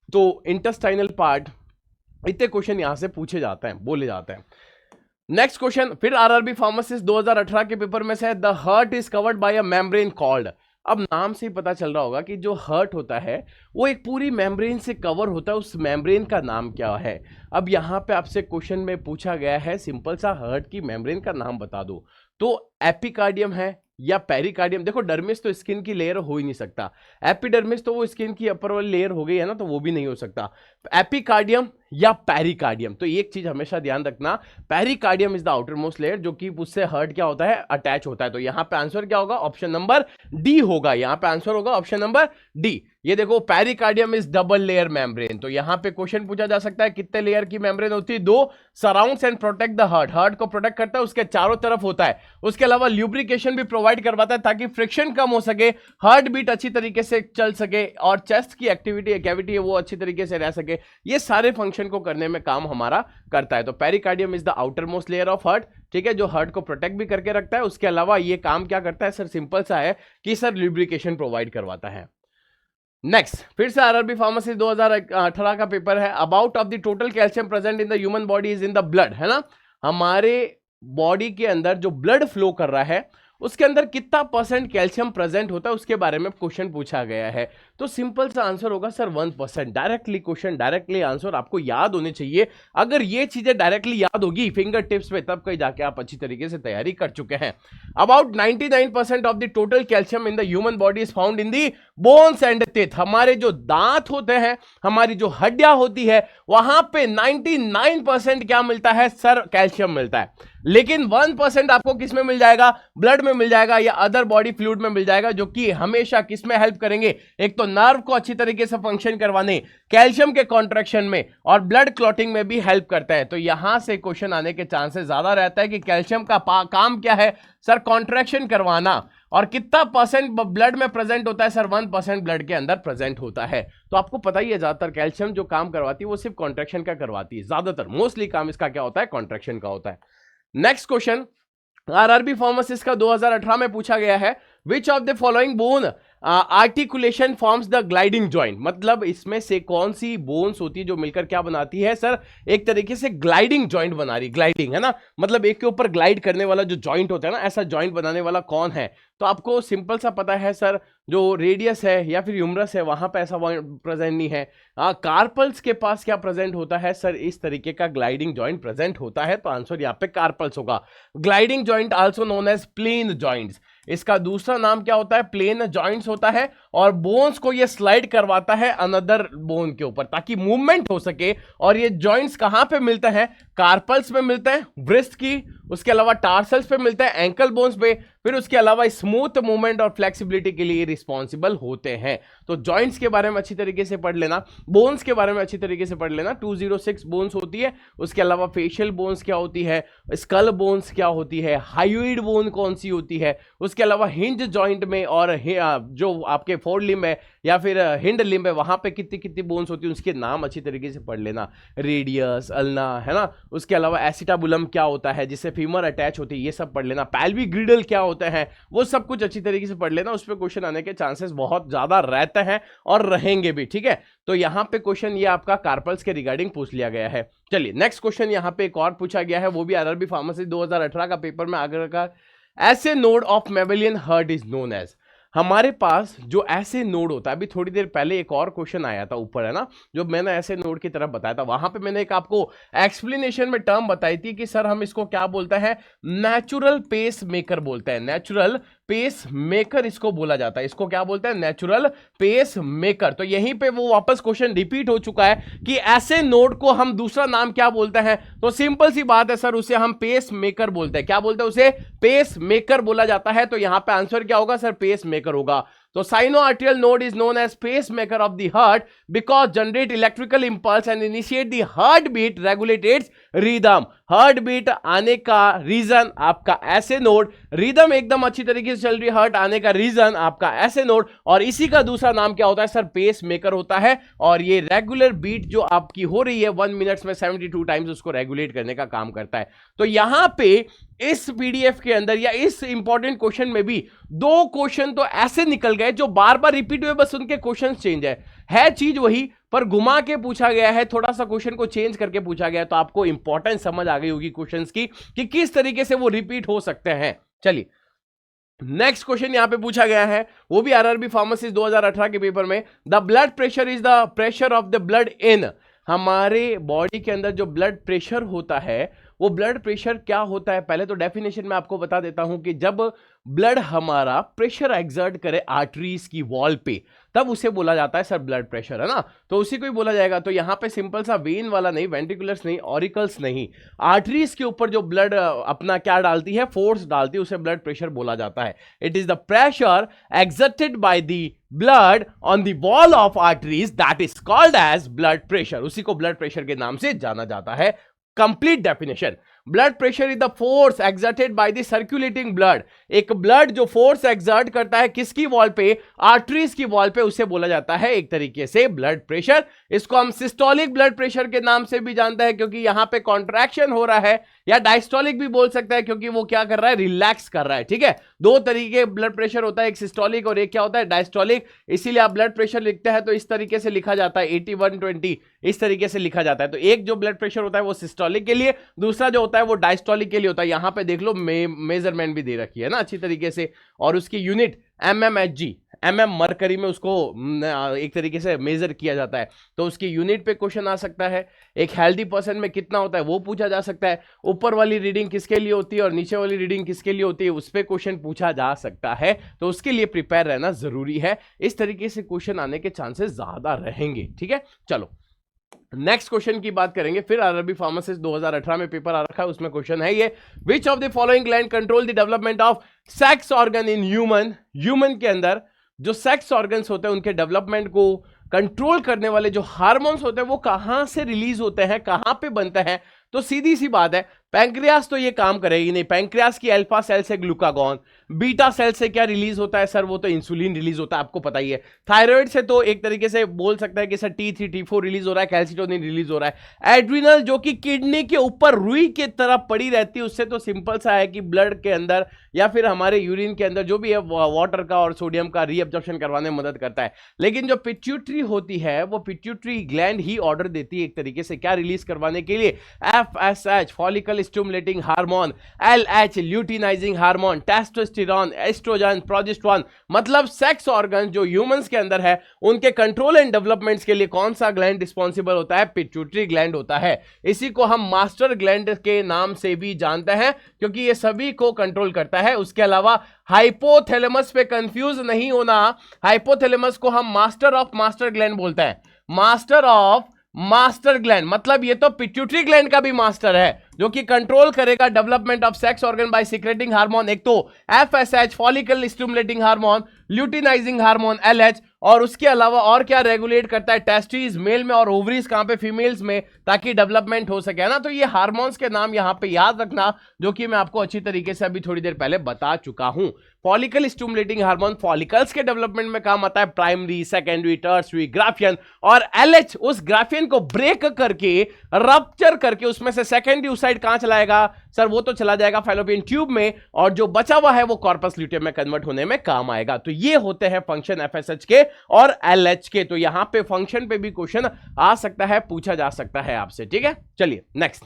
तो इंटेस्टाइनल पार्ट इतने क्वेश्चन यहां से पूछे जाते हैं, बोले जाते हैं। नेक्स्ट क्वेश्चन फिर आरआरबी फार्मासिस्ट 2018 के पेपर में से है, the heart is covered by a membrane called. अब नाम से ही पता चल रहा होगा कि जो हार्ट होता है वो एक पूरी मेम्ब्रेन से कवर होता है, उस मेम्ब्रेन का नाम क्या है। अब यहाँ पे आपसे क्वेश्चन में पूछा गया है सिंपल सा, हार्ट की मेम्ब्रेन का नाम बता दो। तो एपिकार्डियम है या पेरिकार्डियम, देखो डर्मिस तो स्किन की लेयर हो ही नहीं सकता, एपिडर्मिस तो वो स्किन की अपर वाली लेयर हो गई है ना, तो वो भी नहीं हो सकता। एपिकार्डियम या पेरिकार्डियम, तो एक चीज हमेशा ध्यान रखना, pericardium is the outer most layer जो कि उससे हार्ट क्या होता है, अटैच होता है। तो यहां पे आंसर क्या होगा, ऑप्शन नंबर डी होगा, यहां पे आंसर होगा ऑप्शन नंबर डी। ये देखो pericardium is double layer membrane, तो यहां पे क्वेश्चन पूछा जा सकता है कितने लेयर की मेम्ब्रेन होती है, दो, surrounds and protect the heart, heart को प्रोटेक्ट करता है, उसके चारों तरफ होता है। उसके अलावा ल्यूब्रिकेशन भी प्रोवाइड करवाता है ताकि फ्रिक्शन कम हो सके, हार्ट बीट अच्छी तरीके से चल सके और चेस्ट की एक्टिविटी कैविटी है वो अच्छी तरीके से रह सके। ये सारे फंक्शन को करने में काम हमारा करता है। तो pericardium is the outer most layer of heart, ठीक है, जो हार्ट को प्रोटेक्ट भी करके रखता है। उसके अलावा ये काम क्या करता है सर, सिंपल सा है कि सर ल्यूब्रिकेशन प्रोवाइड करवाता है। नेक्स्ट फिर से आरआरबी फार्मेसी 2018 का पेपर है, about of the total calcium present in the human body is in the blood, है ना, हमारे बॉडी के अंदर जो ब्लड फ्लो कर रहा है उसके अंदर कितना परसेंट कैल्शियम प्रेजेंट होता है उसके बारे में क्वेश्चन पूछा गया है। तो सिंपल सा आंसर होगा sir 1%। Directly question, directly answer आपको याद होने चाहिए। अगर ये चीजें डायरेक्टली याद होगी फिंगर टिप्स पे, तब कहीं जाके आप अच्छी तरीके से तैयारी कर चुके हैं। About 99% of the total calcium in the human body is found in the bones and teeth. हमारे जो दांत होते हैं, हमारी जो हड्डियां होती है, वहां पे 99% क्या मिलता है सर, कैल्शियम मिलता है। लेकिन 1% आपको किस में मिल जाएगा, ब्लड में मिल जाएगा या अदर बॉडी फ्लूइड में मिल जाएगा, जो कि हमेशा किस में हेल्प करेंगे, एक तो नर्व को अच्छी तरीके से फंक्शन करवाने, कैल्शियम के कॉन्ट्रैक्शन में और ब्लड क्लॉटिंग में भी हेल्प करता है। तो यहां से क्वेश्चन आने के चांसेस ज्यादा रहता है कि कैल्शियम का काम क्या है सर, कॉन्ट्रैक्शन करवाना। और कितना परसेंट ब्लड में प्रेजेंट होता है सर, 1% ब्लड के अंदर प्रेजेंट होता है। तो आपको पता ही है ज्यादातर कैल्शियम जो काम करवाती है वो सिर्फ कॉन्ट्रैक्शन का करवाती है, ज्यादातर मोस्टली काम इसका क्या होता है, कॉन्ट्रैक्शन का होता है। नेक्स्ट क्वेश्चन आरआरबी फार्मासिस्ट का 2018 में पूछा गया है, which of the following bone articulation forms the gliding joint, मतलब इसमें से कौन सी बोन्स होती है जो मिलकर क्या बनाती है सर, एक तरीके से ग्लाइडिंग जॉइंट बना रही, ग्लाइडिंग है ना, मतलब एक के ऊपर ग्लाइड करने वाला जो जॉइंट होता है ना, ऐसा जॉइंट बनाने वाला कौन है। तो आपको सिंपल सा पता है सर, जो रेडियस है या फिर ह्यूमरस है वहां पे ऐसा प्रेजेंट नहीं है। कार्पल्स के पास क्या प्रेजेंट होता है सर, इस तरीके का ग्लाइडिंग जॉइंट प्रेजेंट होता है। तो आंसर यहाँ पे कार्पल्स होगा। Gliding joint also known as plane joints, इसका दूसरा नाम क्या होता है, प्लेन जॉइंट्स होता है। और बोन्स को ये स्लाइड करवाता है अनदर बोन के ऊपर ताकि मूवमेंट हो सके। और ये जॉइंट्स कहां पे मिलते हैं, कार्पल्स में मिलते हैं, ब्रिस्ट की, उसके अलावा टार्सल्स पे मिलते हैं, एंकल बोन्स पे, फिर उसके अलावा स्मूथ मूवमेंट और फ्लेक्सिबिलिटी के लिए रिस्पॉन्सिबल होते हैं। तो जॉइंट्स के बारे में अच्छी तरीके से पढ़ लेना, बोन्स के बारे में अच्छी तरीके से पढ़ लेना। 206 बोन्स होती है, उसके अलावा फेशियल बोन्स क्या होती है, स्कल बोन्स क्या होती है, हायोइड बोन कौन सी होती है, उसके अलावा हिंज जॉइंट में और जो आपके फोर लिम्ब है या फिर हिंड लिम्ब है, वहां पे कितनी कितनी बोन्स होती है उसके नाम अच्छी तरीके से पढ़ लेना। रेडियस, अल्ना, है ना, उसके अलावा एसिटाबुलम क्या होता है जिससे फीमर अटैच होती है, ये सब पढ़ लेना। पैल्वी ग्रिडल क्या होता है वो सब कुछ अच्छी तरीके से पढ़ लेना, उस पर क्वेश्चन आने के चांसेस बहुत ज्यादा रहते हैं और रहेंगे भी, ठीक है। तो यहां पे क्वेश्चन ये आपका कार्पल्स के रिगार्डिंग पूछ लिया गया है। चलिए नेक्स्ट क्वेश्चन यहां पे एक और पूछा गया है, वो भी आरआरबी फार्मेसी 2018 का पेपर में आगे का, ऐसे node of mammalian heart is known as. हमारे पास जो ऐसे नोड होता है, अभी थोड़ी देर पहले एक और क्वेश्चन आया था ऊपर, है ना, जो मैंने ऐसे नोड की तरफ बताया था, वहां पे मैंने एक आपको एक्सप्लेनेशन में टर्म बताई थी कि सर हम इसको क्या बोलते हैं, नेचुरल पेस मेकर बोलते हैं। नेचुरल पेस मेकर इसको बोला जाता है, इसको क्या बोलते हैं, नेचुरल पेस मेकर। तो यहीं पे वो वापस क्वेश्चन रिपीट हो चुका है कि ऐसे नोड को हम दूसरा नाम क्या बोलते हैं, तो सिंपल सी बात है सर, उसे हम पेस मेकर बोलते हैं। क्या बोलते हैं उसे, पेस मेकर बोला जाता है। तो यहां पे आंसर क्या होगा सर, पेस मेकर होगा। तो sinoatrial node is known as pacemaker of the heart because generate electrical impulse and initiate the heart beat, regulate its rhythm. Heart beat आने का रीजन आपका ऐसे नोड, रिदम एकदम अच्छी तरीके से चल रही है, हार्ट आने का रीजन आपका ऐसे नोड, और इसी का दूसरा नाम क्या होता है सर, पेस मेकर होता है। और ये रेगुलर बीट जो आपकी हो रही है 1 मिनट में 72 टाइम्स, उसको रेगुलेट करने का काम करता है। तो यहां पे इस पीडीएफ के अंदर या इस इंपॉर्टेंट क्वेश्चन में भी 2 क्वेश्चन तो ऐसे निकल गए जो बार बार रिपीट हुए, बस उनके क्वेश्चन चेंज है चीज वही, पर घुमा के पूछा गया है, थोड़ा सा क्वेश्चन को चेंज करके पूछा गया है। तो आपको इंपॉर्टेंस समझ आ गई होगी क्वेश्चंस की कि किस तरीके से वो रिपीट हो सकते हैं। चलिए नेक्स्ट क्वेश्चन यहां पे पूछा गया है, वो भी आरआरबी फार्मेसिस्ट 2018 के पेपर में, the blood pressure is the pressure of the blood in. हमारे बॉडी के अंदर जो ब्लड प्रेशर होता है, वो ब्लड प्रेशर क्या होता है, पहले तो डेफिनेशन में आपको बता देता हूं कि जब ब्लड हमारा प्रेशर एक्सर्ट करे आर्टरीज की वॉल पे, तब उसे बोला जाता है सर ब्लड प्रेशर, है ना। तो उसी को ही बोला जाएगा। तो यहां पे सिंपल सा वेन वाला नहीं, वेंट्रिकुलर्स नहीं, ऑरिकल्स नहीं, आर्टरीज के ऊपर जो ब्लड अपना क्या डालती है, फोर्स डालती है, उसे ब्लड प्रेशर बोला जाता है। It is the pressure exerted by the blood on the wall of arteries that is called as blood pressure, उसी को ब्लड प्रेशर के नाम से जाना जाता है। Complete definition, blood pressure is the force exerted by the circulating blood. एक ब्लड जो फोर्स एक्सर्ट करता है किसकी वॉल पे, आर्टरीज की वॉल पे, उसे बोला जाता है एक तरीके से ब्लड प्रेशर। इसको हम सिस्टोलिक ब्लड प्रेशर के नाम से भी जानते हैं क्योंकि यहां पे कॉन्ट्रैक्शन हो रहा है, या डायस्टोलिक भी बोल सकता है क्योंकि वो क्या कर रहा है, रिलैक्स कर रहा है, ठीक है। 2 तरीके ब्लड प्रेशर होता है, एक सिस्टोलिक और एक क्या होता है, डायस्टोलिक। इसीलिए आप ब्लड प्रेशर लिखते हैं तो इस तरीके से लिखा जाता है 80/120, इस तरीके से लिखा जाता है। तो एक जो ब्लड प्रेशर होता है वो सिस्टोलिक के लिए, दूसरा जो होता है वो डायस्टोलिक के लिए होता है। यहां पे देख लो मेजरमेंट भी दे रखी है ना अच्छी तरीके से, और उसकी यूनिट mmHg, मरकरी में उसको एक तरीके से मेजर किया जाता है। तो उसकी यूनिट पे क्वेश्चन आ सकता है। एक हेल्दी पर्सन में कितना होता है वो पूछा जा सकता है। ऊपर वाली रीडिंग किसके लिए होती है और नीचे वाली रीडिंग किसके लिए होती है, उस पर क्वेश्चन पूछा जा सकता है। तो उसके लिए प्रिपेयर रहना जरूरी है। इस तरीके से क्वेश्चन आने के चांसेस ज्यादा रहेंगे, ठीक है। चलो नेक्स्ट क्वेश्चन की बात करेंगे। फिर आरआरबी फार्मासिस्ट 2018 में पेपर आ रखा है, उसमें क्वेश्चन है ये, विच of the following gland control the development of sex organ in human. Human के अंदर जो सेक्स ऑर्गन्स होते हैं उनके डेवलपमेंट को कंट्रोल करने वाले जो हार्मोन्स होते हैं वो कहां से रिलीज होते हैं, कहां पे बनते हैं। तो सीधी सी बात है, पैंक्रियास तो ये काम करेगी नहीं। पैंक्रियास की अल्फा सेल से ग्लूकागॉन, बीटा सेल से क्या रिलीज होता है सर, वो तो इंसुलिन रिलीज होता है, आपको पता ही है। थायराइड से तो एक तरीके से बोल सकता है कि सर T3 T4 रिलीज हो रहा है, कैल्सिटोनिन रिलीज हो रहा है। एड्रिनल जो कि किडनी के ऊपर रुई की तरफ पड़ी रहती है, उससे तो सिंपल सा है कि ब्लड के अंदर या फिर हमारे यूरिन के अंदर जो भी है वाटर का और सोडियम का रीअब्जॉर्प्शन करवाने में मदद करता है। लेकिन जो पिट्यूटरी होती है वो पिट्यूटरी ग्लैंड ही ऑर्डर देती है एक तरीके से क्या रिलीज करवाने के लिए, FSH follicle stimulating hormone, LH luteinising hormone, testosterone, oestrogen, progesterone. मतलब सेक्स ऑर्गन जो ह्यूमंस के अंदर है उनके कंट्रोल एंड डेवलपमेंट्स के लिए कौन सा ग्लैंड रिस्पॉन्सिबल होता है, पिट्यूटरी ग्लैंड होता है। इसी को हम मास्टर ग्लैंड के नाम से भी जानते हैं क्योंकि ये सभी को कंट्रोल करता है। उसके अलावा हाइपोथैलेमस पे कंफ्यूज नहीं होना, हाइपोथैलेमस को हम मास्टर ऑफ मास्टर ग्लैंड बोलते हैं। मास्टर ऑफ मास्टर ग्लैंड मतलब ये तो पिट्यूटरी ग्लैंड का भी मास्टर है जो कि कंट्रोल करेगा development of sex organ by secreting hormone, एक तो FSH follicle stimulating hormone, luteinising hormone LH, और उसके अलावा और क्या रेगुलेट करता है, टेस्टिस मेल में और ओवरीज कहां पे, फीमेल्स में, ताकि डेवलपमेंट हो सके, है ना। तो ये हार्मोन्स के नाम यहाँ पे याद रखना, जो कि मैं आपको अच्छी तरीके से अभी थोड़ी देर पहले बता चुका हूं। फॉलिकल स्टिमुलेटिंग हार्मोन फॉलिकल्स के डेवलपमेंट में काम आता है, प्राइमरी, सेकेंडरी, टर्सरी, ग्राफियन, और एलएच उस ग्राफियन को ब्रेक करके, रप्चर करके उसमें से सेकेंडरी उसाइड कहां चलाएगा सर, वो तो चला जाएगा फैलोपियन ट्यूब में, और जो बचा हुआ है वो कॉर्पस ल्यूटियम में कन्वर्ट होने में काम आएगा। तो ये होते हैं फंक्शन एफएसएच के और एलएच के। तो यहां पे फंक्शन पे भी क्वेश्चन आ सकता है, पूछा जा सकता है आपसे, ठीक है। चलिए next,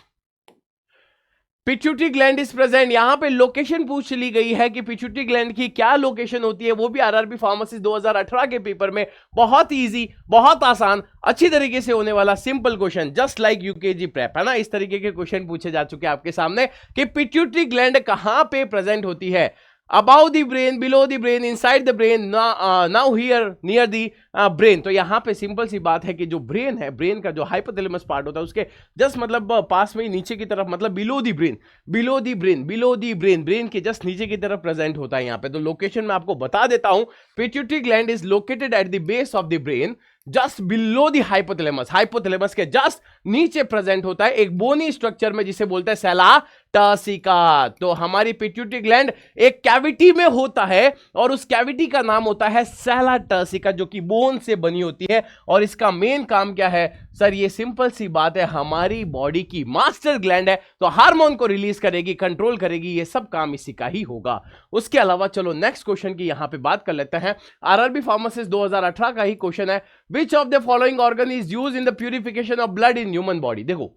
pituitary gland is present. यहां पे लोकेशन पूछ ली गई है कि पिट्यूटरी ग्लैंड की क्या लोकेशन होती है, वो भी आरआरबी फार्मेसिस्ट 2018 के पेपर में। बहुत इजी, बहुत आसान, अच्छी तरीके से होने वाला simple question, just like UKG prep, है ना। इस तरीके के क्वेश्चन पूछे जा चुके हैं आपके सामने कि पिट्यूटरी ग्लैंड कहां पे प्रेजेंट होती है। About the brain, below the brain, inside the brain, now here, near the brain. तो यहां पे सिंपल सी बात है कि जो ब्रेन है, ब्रेन का जो हाइपोथैलेमस पार्ट होता है उसके जस्ट मतलब पास में ही नीचे की तरफ, मतलब below the brain, below the brain, below the brain, brain के जस्ट नीचे की तरफ प्रेजेंट होता है यहां पे। तो लोकेशन मैं आपको बता देता हूं, pituitary gland is located at the base of the brain, just below the hypothalamus, hypothalamus के जस्ट नीचे प्रेजेंट होता है एक बोनी स्ट्रक्चर में, जिसे बोलते हैं सेला टर्सिका। तो हमारी पिट्यूटरी ग्लैंड एक कैविटी में होता है, और उस कैविटी का नाम होता है सेला टर्सिका, जो कि बोन से बनी होती है। और इसका मेन काम क्या है सर, ये सिंपल सी बात है, हमारी बॉडी की मास्टर ग्लैंड है, तो हार्मोन को रिलीज करेगी, कंट्रोल करेगी, ये सब काम इसी का ही होगा। उसके अलावा चलो नेक्स्ट क्वेश्चन की यहां पे बात कर लेते हैं। आरआरबी फार्मेसिस्ट 2018 का ही क्वेश्चन है, which of the following organ is use in the purification of blood in human body. देखो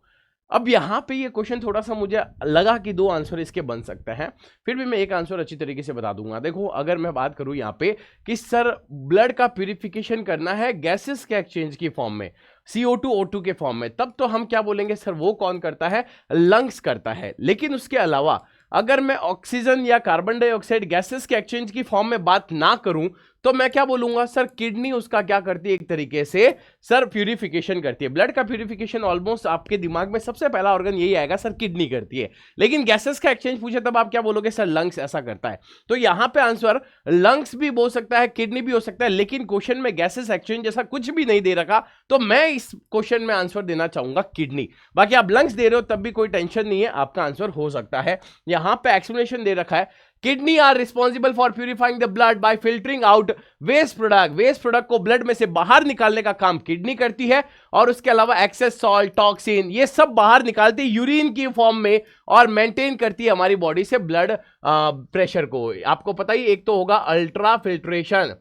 अब यहां पे ये क्वेश्चन थोड़ा सा मुझे लगा कि दो आंसर इसके बन सकते हैं, फिर भी मैं एक आंसर अच्छी तरीके से बता दूंगा। देखो अगर मैं बात करूं यहां पे कि सर ब्लड का प्यूरिफिकेशन करना है गैसेस के एक्सचेंज की फॉर्म में, CO2 O2 के फॉर्म में, तब तो हम क्या बोलेंगे सर, वो कौन करता है, लंग्स करता है। लेकिन उसके अलावा अगर मैं ऑक्सीजन या कार्बन डाइऑक्साइड गैसेस के एक्सचेंज की फॉर्म में बात ना करूं, तो मैं क्या बोलूंगा सर, किडनी उसका क्या करती है, एक तरीके से सर प्यूरिफिकेशन करती है। ब्लड का प्यूरिफिकेशन ऑलमोस्ट आपके दिमाग में सबसे पहला ऑर्गन यही आएगा सर, किडनी करती है। लेकिन गैसेस का एक्सचेंज पूछे तब आप क्या बोलोगे सर, लंग्स ऐसा करता है। तो यहां पे आंसर लंग्स भी बोल सकता है, किडनी भी हो सकता है, लेकिन क्वेश्चन में गैसेस एक्सचेंज जैसा कुछ भी नहीं दे रखा, तो मैं इस क्वेश्चन में आंसर देना चाहूंगा किडनी। बाकी आप लंग्स दे रहे हो तब भी कोई टेंशन नहीं है, आपका आंसर हो सकता है। यहां पे एक्सप्लेनेशन दे रखा है, kidney are responsible for purifying the blood by filtering out waste product. Waste product को ब्लड में से बाहर निकालने का काम किडनी करती है, और उसके अलावा एक्सेस सॉल्ट, टॉक्सिन, ये सब बाहर निकालती है यूरिन की फॉर्म में, और मेंटेन करती है हमारी बॉडी से ब्लड प्रेशर को। आपको पता ही, एक तो होगा ultra filtration,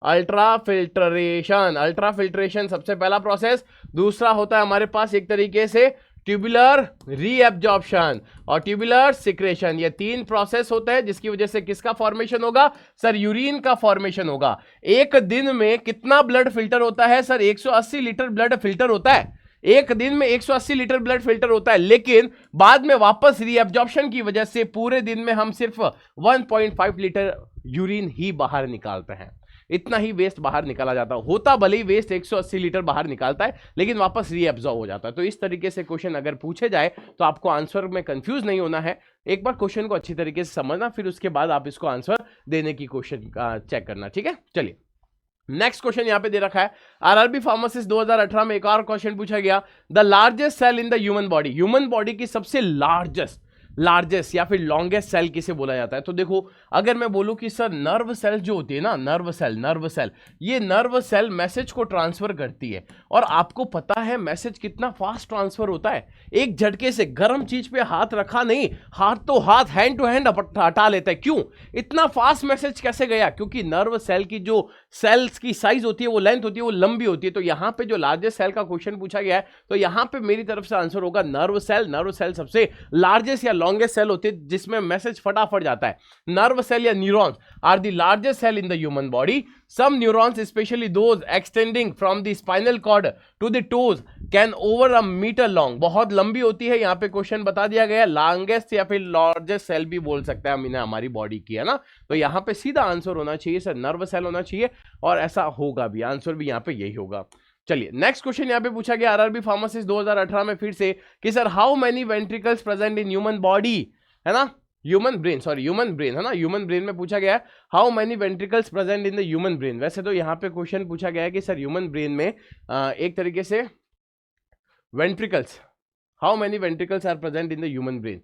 ultra filtration, ultra filtration सबसे पहला प्रोसेस। दूसरा होता है हमारे पास एक तरीके से ट्यूबुलर रीएब्जॉर्प्शन और ट्यूबुलर सिक्रेशन। ये तीन प्रोसेस होता है, जिसकी वजह से किसका फॉर्मेशन होगा सर, यूरिन का फॉर्मेशन होगा। एक दिन में कितना ब्लड फिल्टर होता है सर, 180 लीटर ब्लड फिल्टर होता है। एक दिन में 180 लीटर ब्लड फिल्टर होता है, लेकिन बाद में वापस रीएब्जॉर्प्शन की वजह से पूरे दिन में हम सिर्फ 1.5 लीटर यूरिन ही बाहर निकालते हैं। इतना ही वेस्ट बाहर निकाला जाता होता, भले ही वेस्ट 180 लीटर बाहर निकालता है, लेकिन वापस रीएब्जॉर्ब हो जाता है। तो इस तरीके से क्वेश्चन अगर पूछे जाए तो आपको आंसर में कंफ्यूज नहीं होना है, एक बार क्वेश्चन को अच्छी तरीके से समझना, फिर उसके बाद आप इसको आंसर देने की क्वेश्चन चेक करना, ठीक है। चलिए नेक्स्ट क्वेश्चन यहां पे दे रखा है, आरआरबी फार्मेसिस्ट 2018 में एक और क्वेश्चन पूछा गया, the largest cell in the human body. Human body की सबसे लार्जेस्ट या फिर लॉन्गेस्ट सेल किसे बोला जाता है। तो देखो अगर मैं बोलूं कि सर नर्व सेल जो होती है ना, नर्व सेल, ये नर्व सेल मैसेज को ट्रांसफर करती है, और आपको पता है मैसेज कितना फास्ट ट्रांसफर होता है। एक झटके से गर्म चीज पे हाथ रखा नहीं, हाथ तो हाथ हैंड टू हैंड हटा लेता है। क्यों इतना फास्ट मैसेज कैसे गया, क्योंकि नर्व सेल की जो सेल्स की साइज होती है, वो लेंथ होती है, वो लंबी होती है। तो यहां पे जो लार्जेस्ट सेल का क्वेश्चन पूछा गया है, तो यहां पे मेरी तरफ से आंसर होगा नर्व सेल। नर्व सेल सबसे लार्जेस्ट या लॉन्गेस्ट सेल होती है, जिसमें मैसेज फटाफट जाता है। नर्व सेल या neurons are the largest cell in the human body. Some neurons, especially those extending from the spinal cord to the toes, can over a meter long, बहुत लंबी होती है। यहाँ पे क्वेश्चन बता दिया गया, लॉन्गेस्ट या फिर लार्जेस्ट सेल भी बोल सकता है हमने हमारी बॉडी की, है ना। तो यहाँ पे सीधा आंसर होना चाहिए सर नर्व सेल होना चाहिए, और ऐसा होगा भी, आंसर भी यहाँ पे यही होगा। चलिए नेक्स्ट क्वेश्चन यहाँ पे पूछा गया आरआरबी फार्मेसिस्ट 2018 में फिर से कि sir how many ventricles present in human body, है ना, ह्यूमन ब्रेन, है ना। ह्यूमन ब्रेन में पूछा गया है how many ventricles present in the human brain. वैसे तो यहाँ पे क्वेश्चन पूछा गया है कि सर ह्यूमन ब्रेन में एक तरीके से ventricles, how many ventricles are present in the human brain.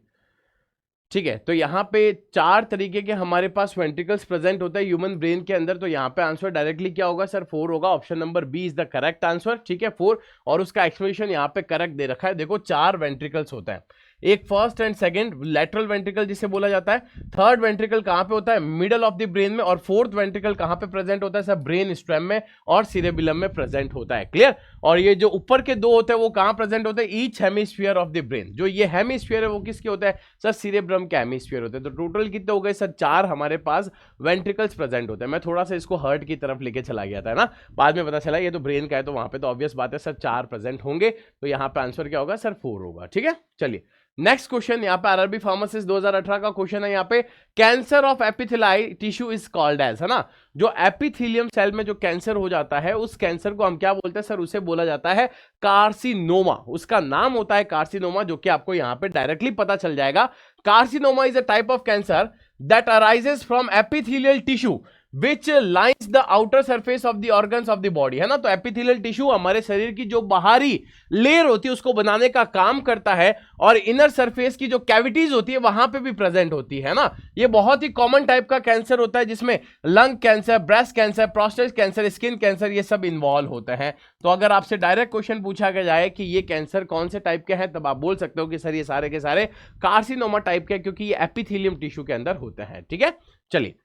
ठीक है, तो यहाँ पे 4 तरीके के हमारे पास वेंट्रिकल्स प्रेजेंट होता है ह्यूमन ब्रेन के अंदर। तो यहाँ पे आंसर डायरेक्टली क्या होगा सर, 4 होगा। Option number B is the correct answer. ठीक है, 4, और उसका एक्सप्लेनेशन यहाँ पे करेक्ट दे रखा है। देखो 4 वेंट्रिकल्स होता है, एक first and second lateral ventricle जिसे बोला जाता है, थर्ड वेंट्रिकल कहां पे होता है, मिडल ऑफ द ब्रेन में, और फोर्थ वेंट्रिकल कहां पे प्रेजेंट होता है सर, ब्रेन स्टेम में और सीरेबिलम में प्रेजेंट होता है। क्लियर। और ये जो ऊपर के 2 होते हैं वो कहां प्रेजेंट होते हैं, each hemisphere of the brain. जो ये हेमिस्फीयर है वो किसके होता है सर, सीरेब्रम के हेमिस्फीयर होते हैं। तो टोटल कितने हो गए सर, 4 हमारे पास वेंट्रिकल्स प्रेजेंट होते हैं। मैं थोड़ा सा इसको हार्ट की तरफ लेके चला गया था ना, बाद में पता चला ये तो ब्रेन का है, तो वहां पे तो ऑब्वियस बात है सर 4 प्रेजेंट होंगे। तो यहाँ पे आंसर क्या होगा सर, 4 होगा। ठीक है, चलिए नेक्स्ट क्वेश्चन, यहाँ पे आरआरबी फार्मासिस्ट 2018 का क्वेश्चन है। यहाँ पे cancer of epithelial tissue is called as, है ना, जो एपिथेलियम सेल में जो कैंसर हो जाता है उस कैंसर को हम क्या बोलते हैं सर, उसे बोला जाता है कार्सिनोमा। उसका नाम होता है कार्सिनोमा, जो कि आपको यहाँ पे डायरेक्टली पता चल जाएगा। Carcinoma is a type of cancer that arises from epithelial tissue which lines the outer surface of the organs of the body, है ना। तो एपिथेलियल टिश्यू हमारे शरीर की जो बाहरी लेयर होती है उसको बनाने का काम करता है, और इनर सरफेस की जो कैविटीज होती है वहां पे भी प्रेजेंट होती है ना। ये बहुत ही कॉमन टाइप का कैंसर होता है जिसमें lung cancer, breast cancer, prostate cancer, skin cancer, ये सब इन्वॉल्व होते हैं। तो अगर आपसे डायरेक्ट क्वेश्चन पूछा जाए कि ये कैंसर कौन से टाइप के हैं, तब आप बोल सकते हो कि सर ये सारे के सारे कार्सिनोमा टाइप के, क्योंकि ये एपिथेलियम टिश्यू के अंदर होते हैं। ठीक है, चलिए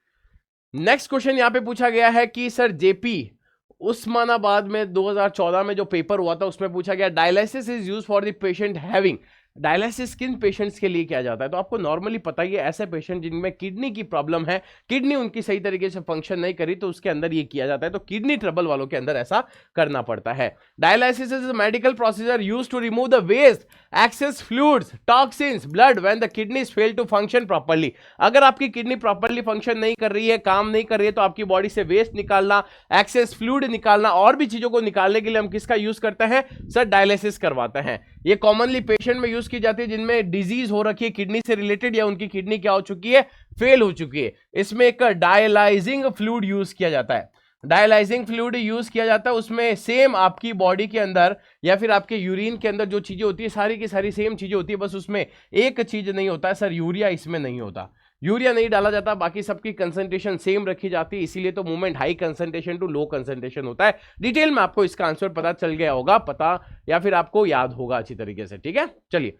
नेक्स्ट क्वेश्चन यहां पे पूछा गया है कि सर जेपी उस्मानाबाद में 2014 में जो पेपर हुआ था उसमें पूछा गया dialysis is use for the patient having, dialysis किन पेशेंट्स के लिए किया जाता है। तो आपको नॉर्मली पता ही है, ऐसे पेशेंट जिनमें किडनी की प्रॉब्लम है, किडनी उनकी सही तरीके से फंक्शन नहीं करी, तो उसके अंदर ये किया जाता है। तो किडनी ट्रबल वालों के अंदर ऐसा करना पड़ता है। Dialysis is a medical procedure used to remove the waste, excess fluids, toxins, blood when the kidneys fail to function properly. अगर आपकी किडनी प्रॉपर्ली फंक्शन नहीं कर रही है, काम नहीं कर रही है, तो आपकी बॉडी से वेस्ट निकालना, एक्सेस फ्लूइड निकालना और भी चीजों को निकालने के लिए हम किसका यूज करते हैं सर, डायलिसिस करवाते हैं। ये कॉमनली पेशेंट में यूज की जाती है जिनमें डिजीज हो रखी है किडनी से रिलेटेड, या उनकी किडनी क्या हो चुकी है, फेल हो चुकी है। इसमें एक डायलाइजिंग फ्लूइड यूज किया जाता है, डायलाइजिंग फ्लूइड यूज किया जाता है। उसमें सेम आपकी बॉडी के अंदर या फिर आपके यूरिन के अंदर जो चीजें होती है सारी की सारी सेम चीजें होती है, बस उसमें एक चीज नहीं होता है सर, यूरिया इसमें नहीं होता, यूरिया नहीं डाला जाता, बाकी सबकी कंसंट्रेशन सेम रखी जाती है, इसीलिए तो movement high concentration to low concentration होता है। डिटेल में आपको इसका आंसर पता चल गया होगा, पता या फिर आपको याद होगा अच्छी तरीके से। ठीक है, चलिए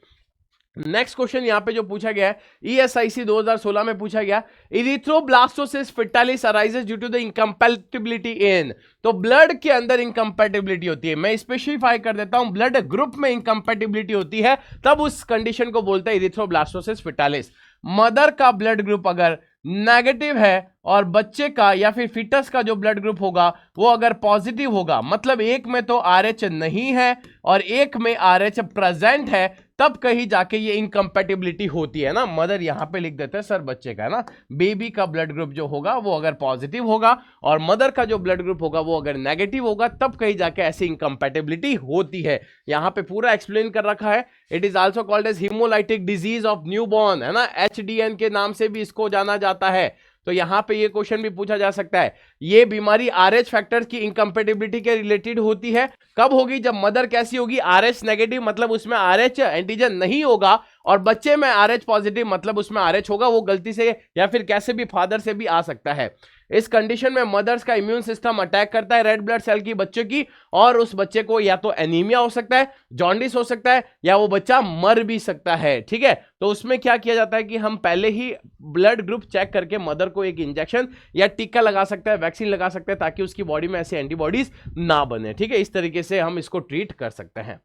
नेक्स्ट क्वेश्चन यहां पे जो पूछा गया है, ESIC 2016 में पूछा गया, erythroblastosis fetalis arises due to the incompatibility in. तो ब्लड के अंदर इनकम्पैटिबिलिटी होती है, मैं स्पेसिफाई कर देता हूं, ब्लड ग्रुप में इनकम्पैटिबिलिटी होती है, तब उस कंडीशन को बोलते हैं इरिथ्रोब्लास्टोसिस फेटालिस। मदर का ब्लड ग्रुप अगर नेगेटिव है और बच्चे का या फिर फिटस का जो ब्लड ग्रुप होगा वो अगर पॉजिटिव होगा, मतलब एक में तो RH नहीं है और एक में RH प्रेजेंट है, तब कहीं जाके ये इनकम्पैटिबिलिटी होती है ना। मदर यहां पे लिख देते हैं सर बच्चे का, है ना, बेबी का ब्लड ग्रुप जो होगा वो अगर पॉजिटिव होगा और मदर का जो ब्लड ग्रुप होगा वो अगर नेगेटिव होगा, तब कहीं जाके ऐसी इनकम्पैटिबिलिटी होती है। यहां पे पूरा एक्सप्लेन कर रखा है। It is also called as haemolytic disease of newborn, है ना, HDN के नाम से भी इसको जाना जाता है। तो यहां पे ये क्वेश्चन भी पूछा जा सकता है, ये बीमारी RH फैक्टर की इनकम्पैटिबिलिटी के रिलेटेड होती है, कब होगी, जब मदर कैसी होगी, RH नेगेटिव, मतलब उसमें RH एंटीजन नहीं होगा, और बच्चे में RH पॉजिटिव, मतलब उसमें RH होगा, वो गलती से या फिर कैसे भी फादर से भी आ सकता है। इस कंडीशन में मदर्स का इम्यून सिस्टम अटैक करता है रेड ब्लड सेल की बच्चे की, और उस बच्चे को या तो एनीमिया हो सकता है, जॉन्डिस हो सकता है, या वो बच्चा मर भी सकता है। ठीक है, तो उसमें क्या किया जाता है कि हम पहले ही ब्लड ग्रुप चेक करके मदर को एक इंजेक्शन या टीका लगा सकते हैं, वैक्सीन लगा सकते हैं, ताकि उसकी बॉडी में ऐसे एंटीबॉडीज ना बने। ठीक है, इस तरीके से हम इसको ट्रीट कर सकते हैं।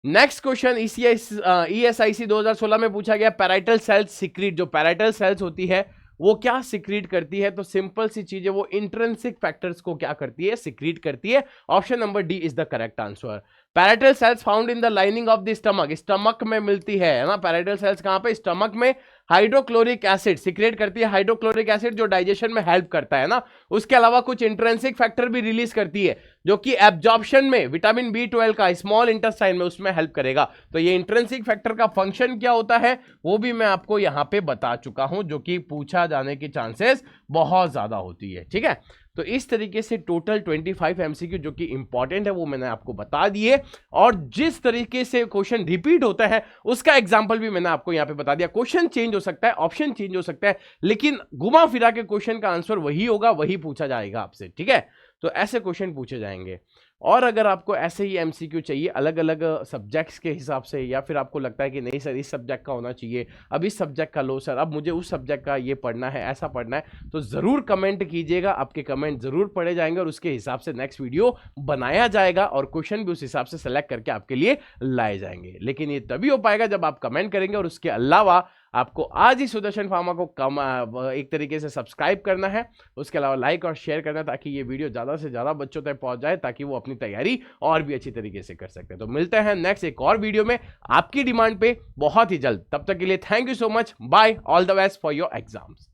नेक्स्ट क्वेश्चन ESIC 2016 में पूछा गया, पैराइटल सेल्स सीक्रेट, जो पैराइटल सेल्स होती है वो क्या सीक्रेट करती है। तो सिंपल सी चीज है, वो इंट्रिंसिक फैक्टर्स को क्या करती है, सीक्रेट करती है। Option number D is the correct answer. Parietal cells found in the lining of the stomach, stomach में मिलती है ना। पैराइटल सेल्स कहां पे, स्टमक में। हाइड्रोक्लोरिक एसिड सीक्रेट करती है, हाइड्रोक्लोरिक एसिड जो डाइजेशन में हेल्प करता है ना। उसके अलावा कुछ इंट्रिंसिक फैक्टर भी रिलीज करती है जो कि एब्जॉर्प्शन में विटामिन B12 का स्मॉल इंटेस्टाइन में उसमें हेल्प करेगा। तो ये इंट्रिंसिक फैक्टर का फंक्शन क्या होता है वो भी मैं आपको यहां पे बता चुका हूं, जो कि पूछा जाने की चांसेस बहुत ज्यादा होती है। ठीक है, तो इस तरीके से टोटल 25 एमसीक्यू जो कि इंपॉर्टेंट है वो मैंने आपको बता दिए, और जिस तरीके से क्वेश्चन रिपीट होता है उसका एग्जांपल भी मैंने आपको यहां पे बता दिया। क्वेश्चन चेंज हो सकता है, ऑप्शन चेंज हो सकता है, लेकिन घुमा फिरा के क्वेश्चन का आंसर वही होगा, वही पूछा जाएगा आपसे, ठीक है। तो ऐसे क्वेश्चन पूछे जाएंगे। और अगर आपको ऐसे ही एमसीक्यू चाहिए अलग अलग सब्जेक्ट्स के हिसाब से, या फिर आपको लगता है कि नहीं सर इस सब्जेक्ट का होना चाहिए, अब इस सब्जेक्ट का लो सर, अब मुझे उस सब्जेक्ट का ये पढ़ना है, ऐसा पढ़ना है, तो ज़रूर कमेंट कीजिएगा, आपके कमेंट ज़रूर पढ़े जाएंगे और उसके हिसाब से नेक्स्ट वीडियो बनाया जाएगा और क्वेश्चन भी उस हिसाब से सेलेक्ट करके आपके लिए लाए जाएंगे। लेकिन ये तभी हो पाएगा जब आप कमेंट करेंगे, और उसके अलावा आपको आज ही सुदर्शन फार्मा को एक तरीके से सब्सक्राइब करना है, उसके अलावा लाइक और शेयर करना है, ताकि ये वीडियो ज़्यादा से ज़्यादा बच्चों तक पहुंच जाए, ताकि वो अपनी तैयारी और भी अच्छी तरीके से कर सकते हैं। तो मिलते हैं नेक्स्ट एक और वीडियो में आपकी डिमांड पे बहुत ही जल्द। तब तक के लिए thank you so much, bye, all the best for your exams.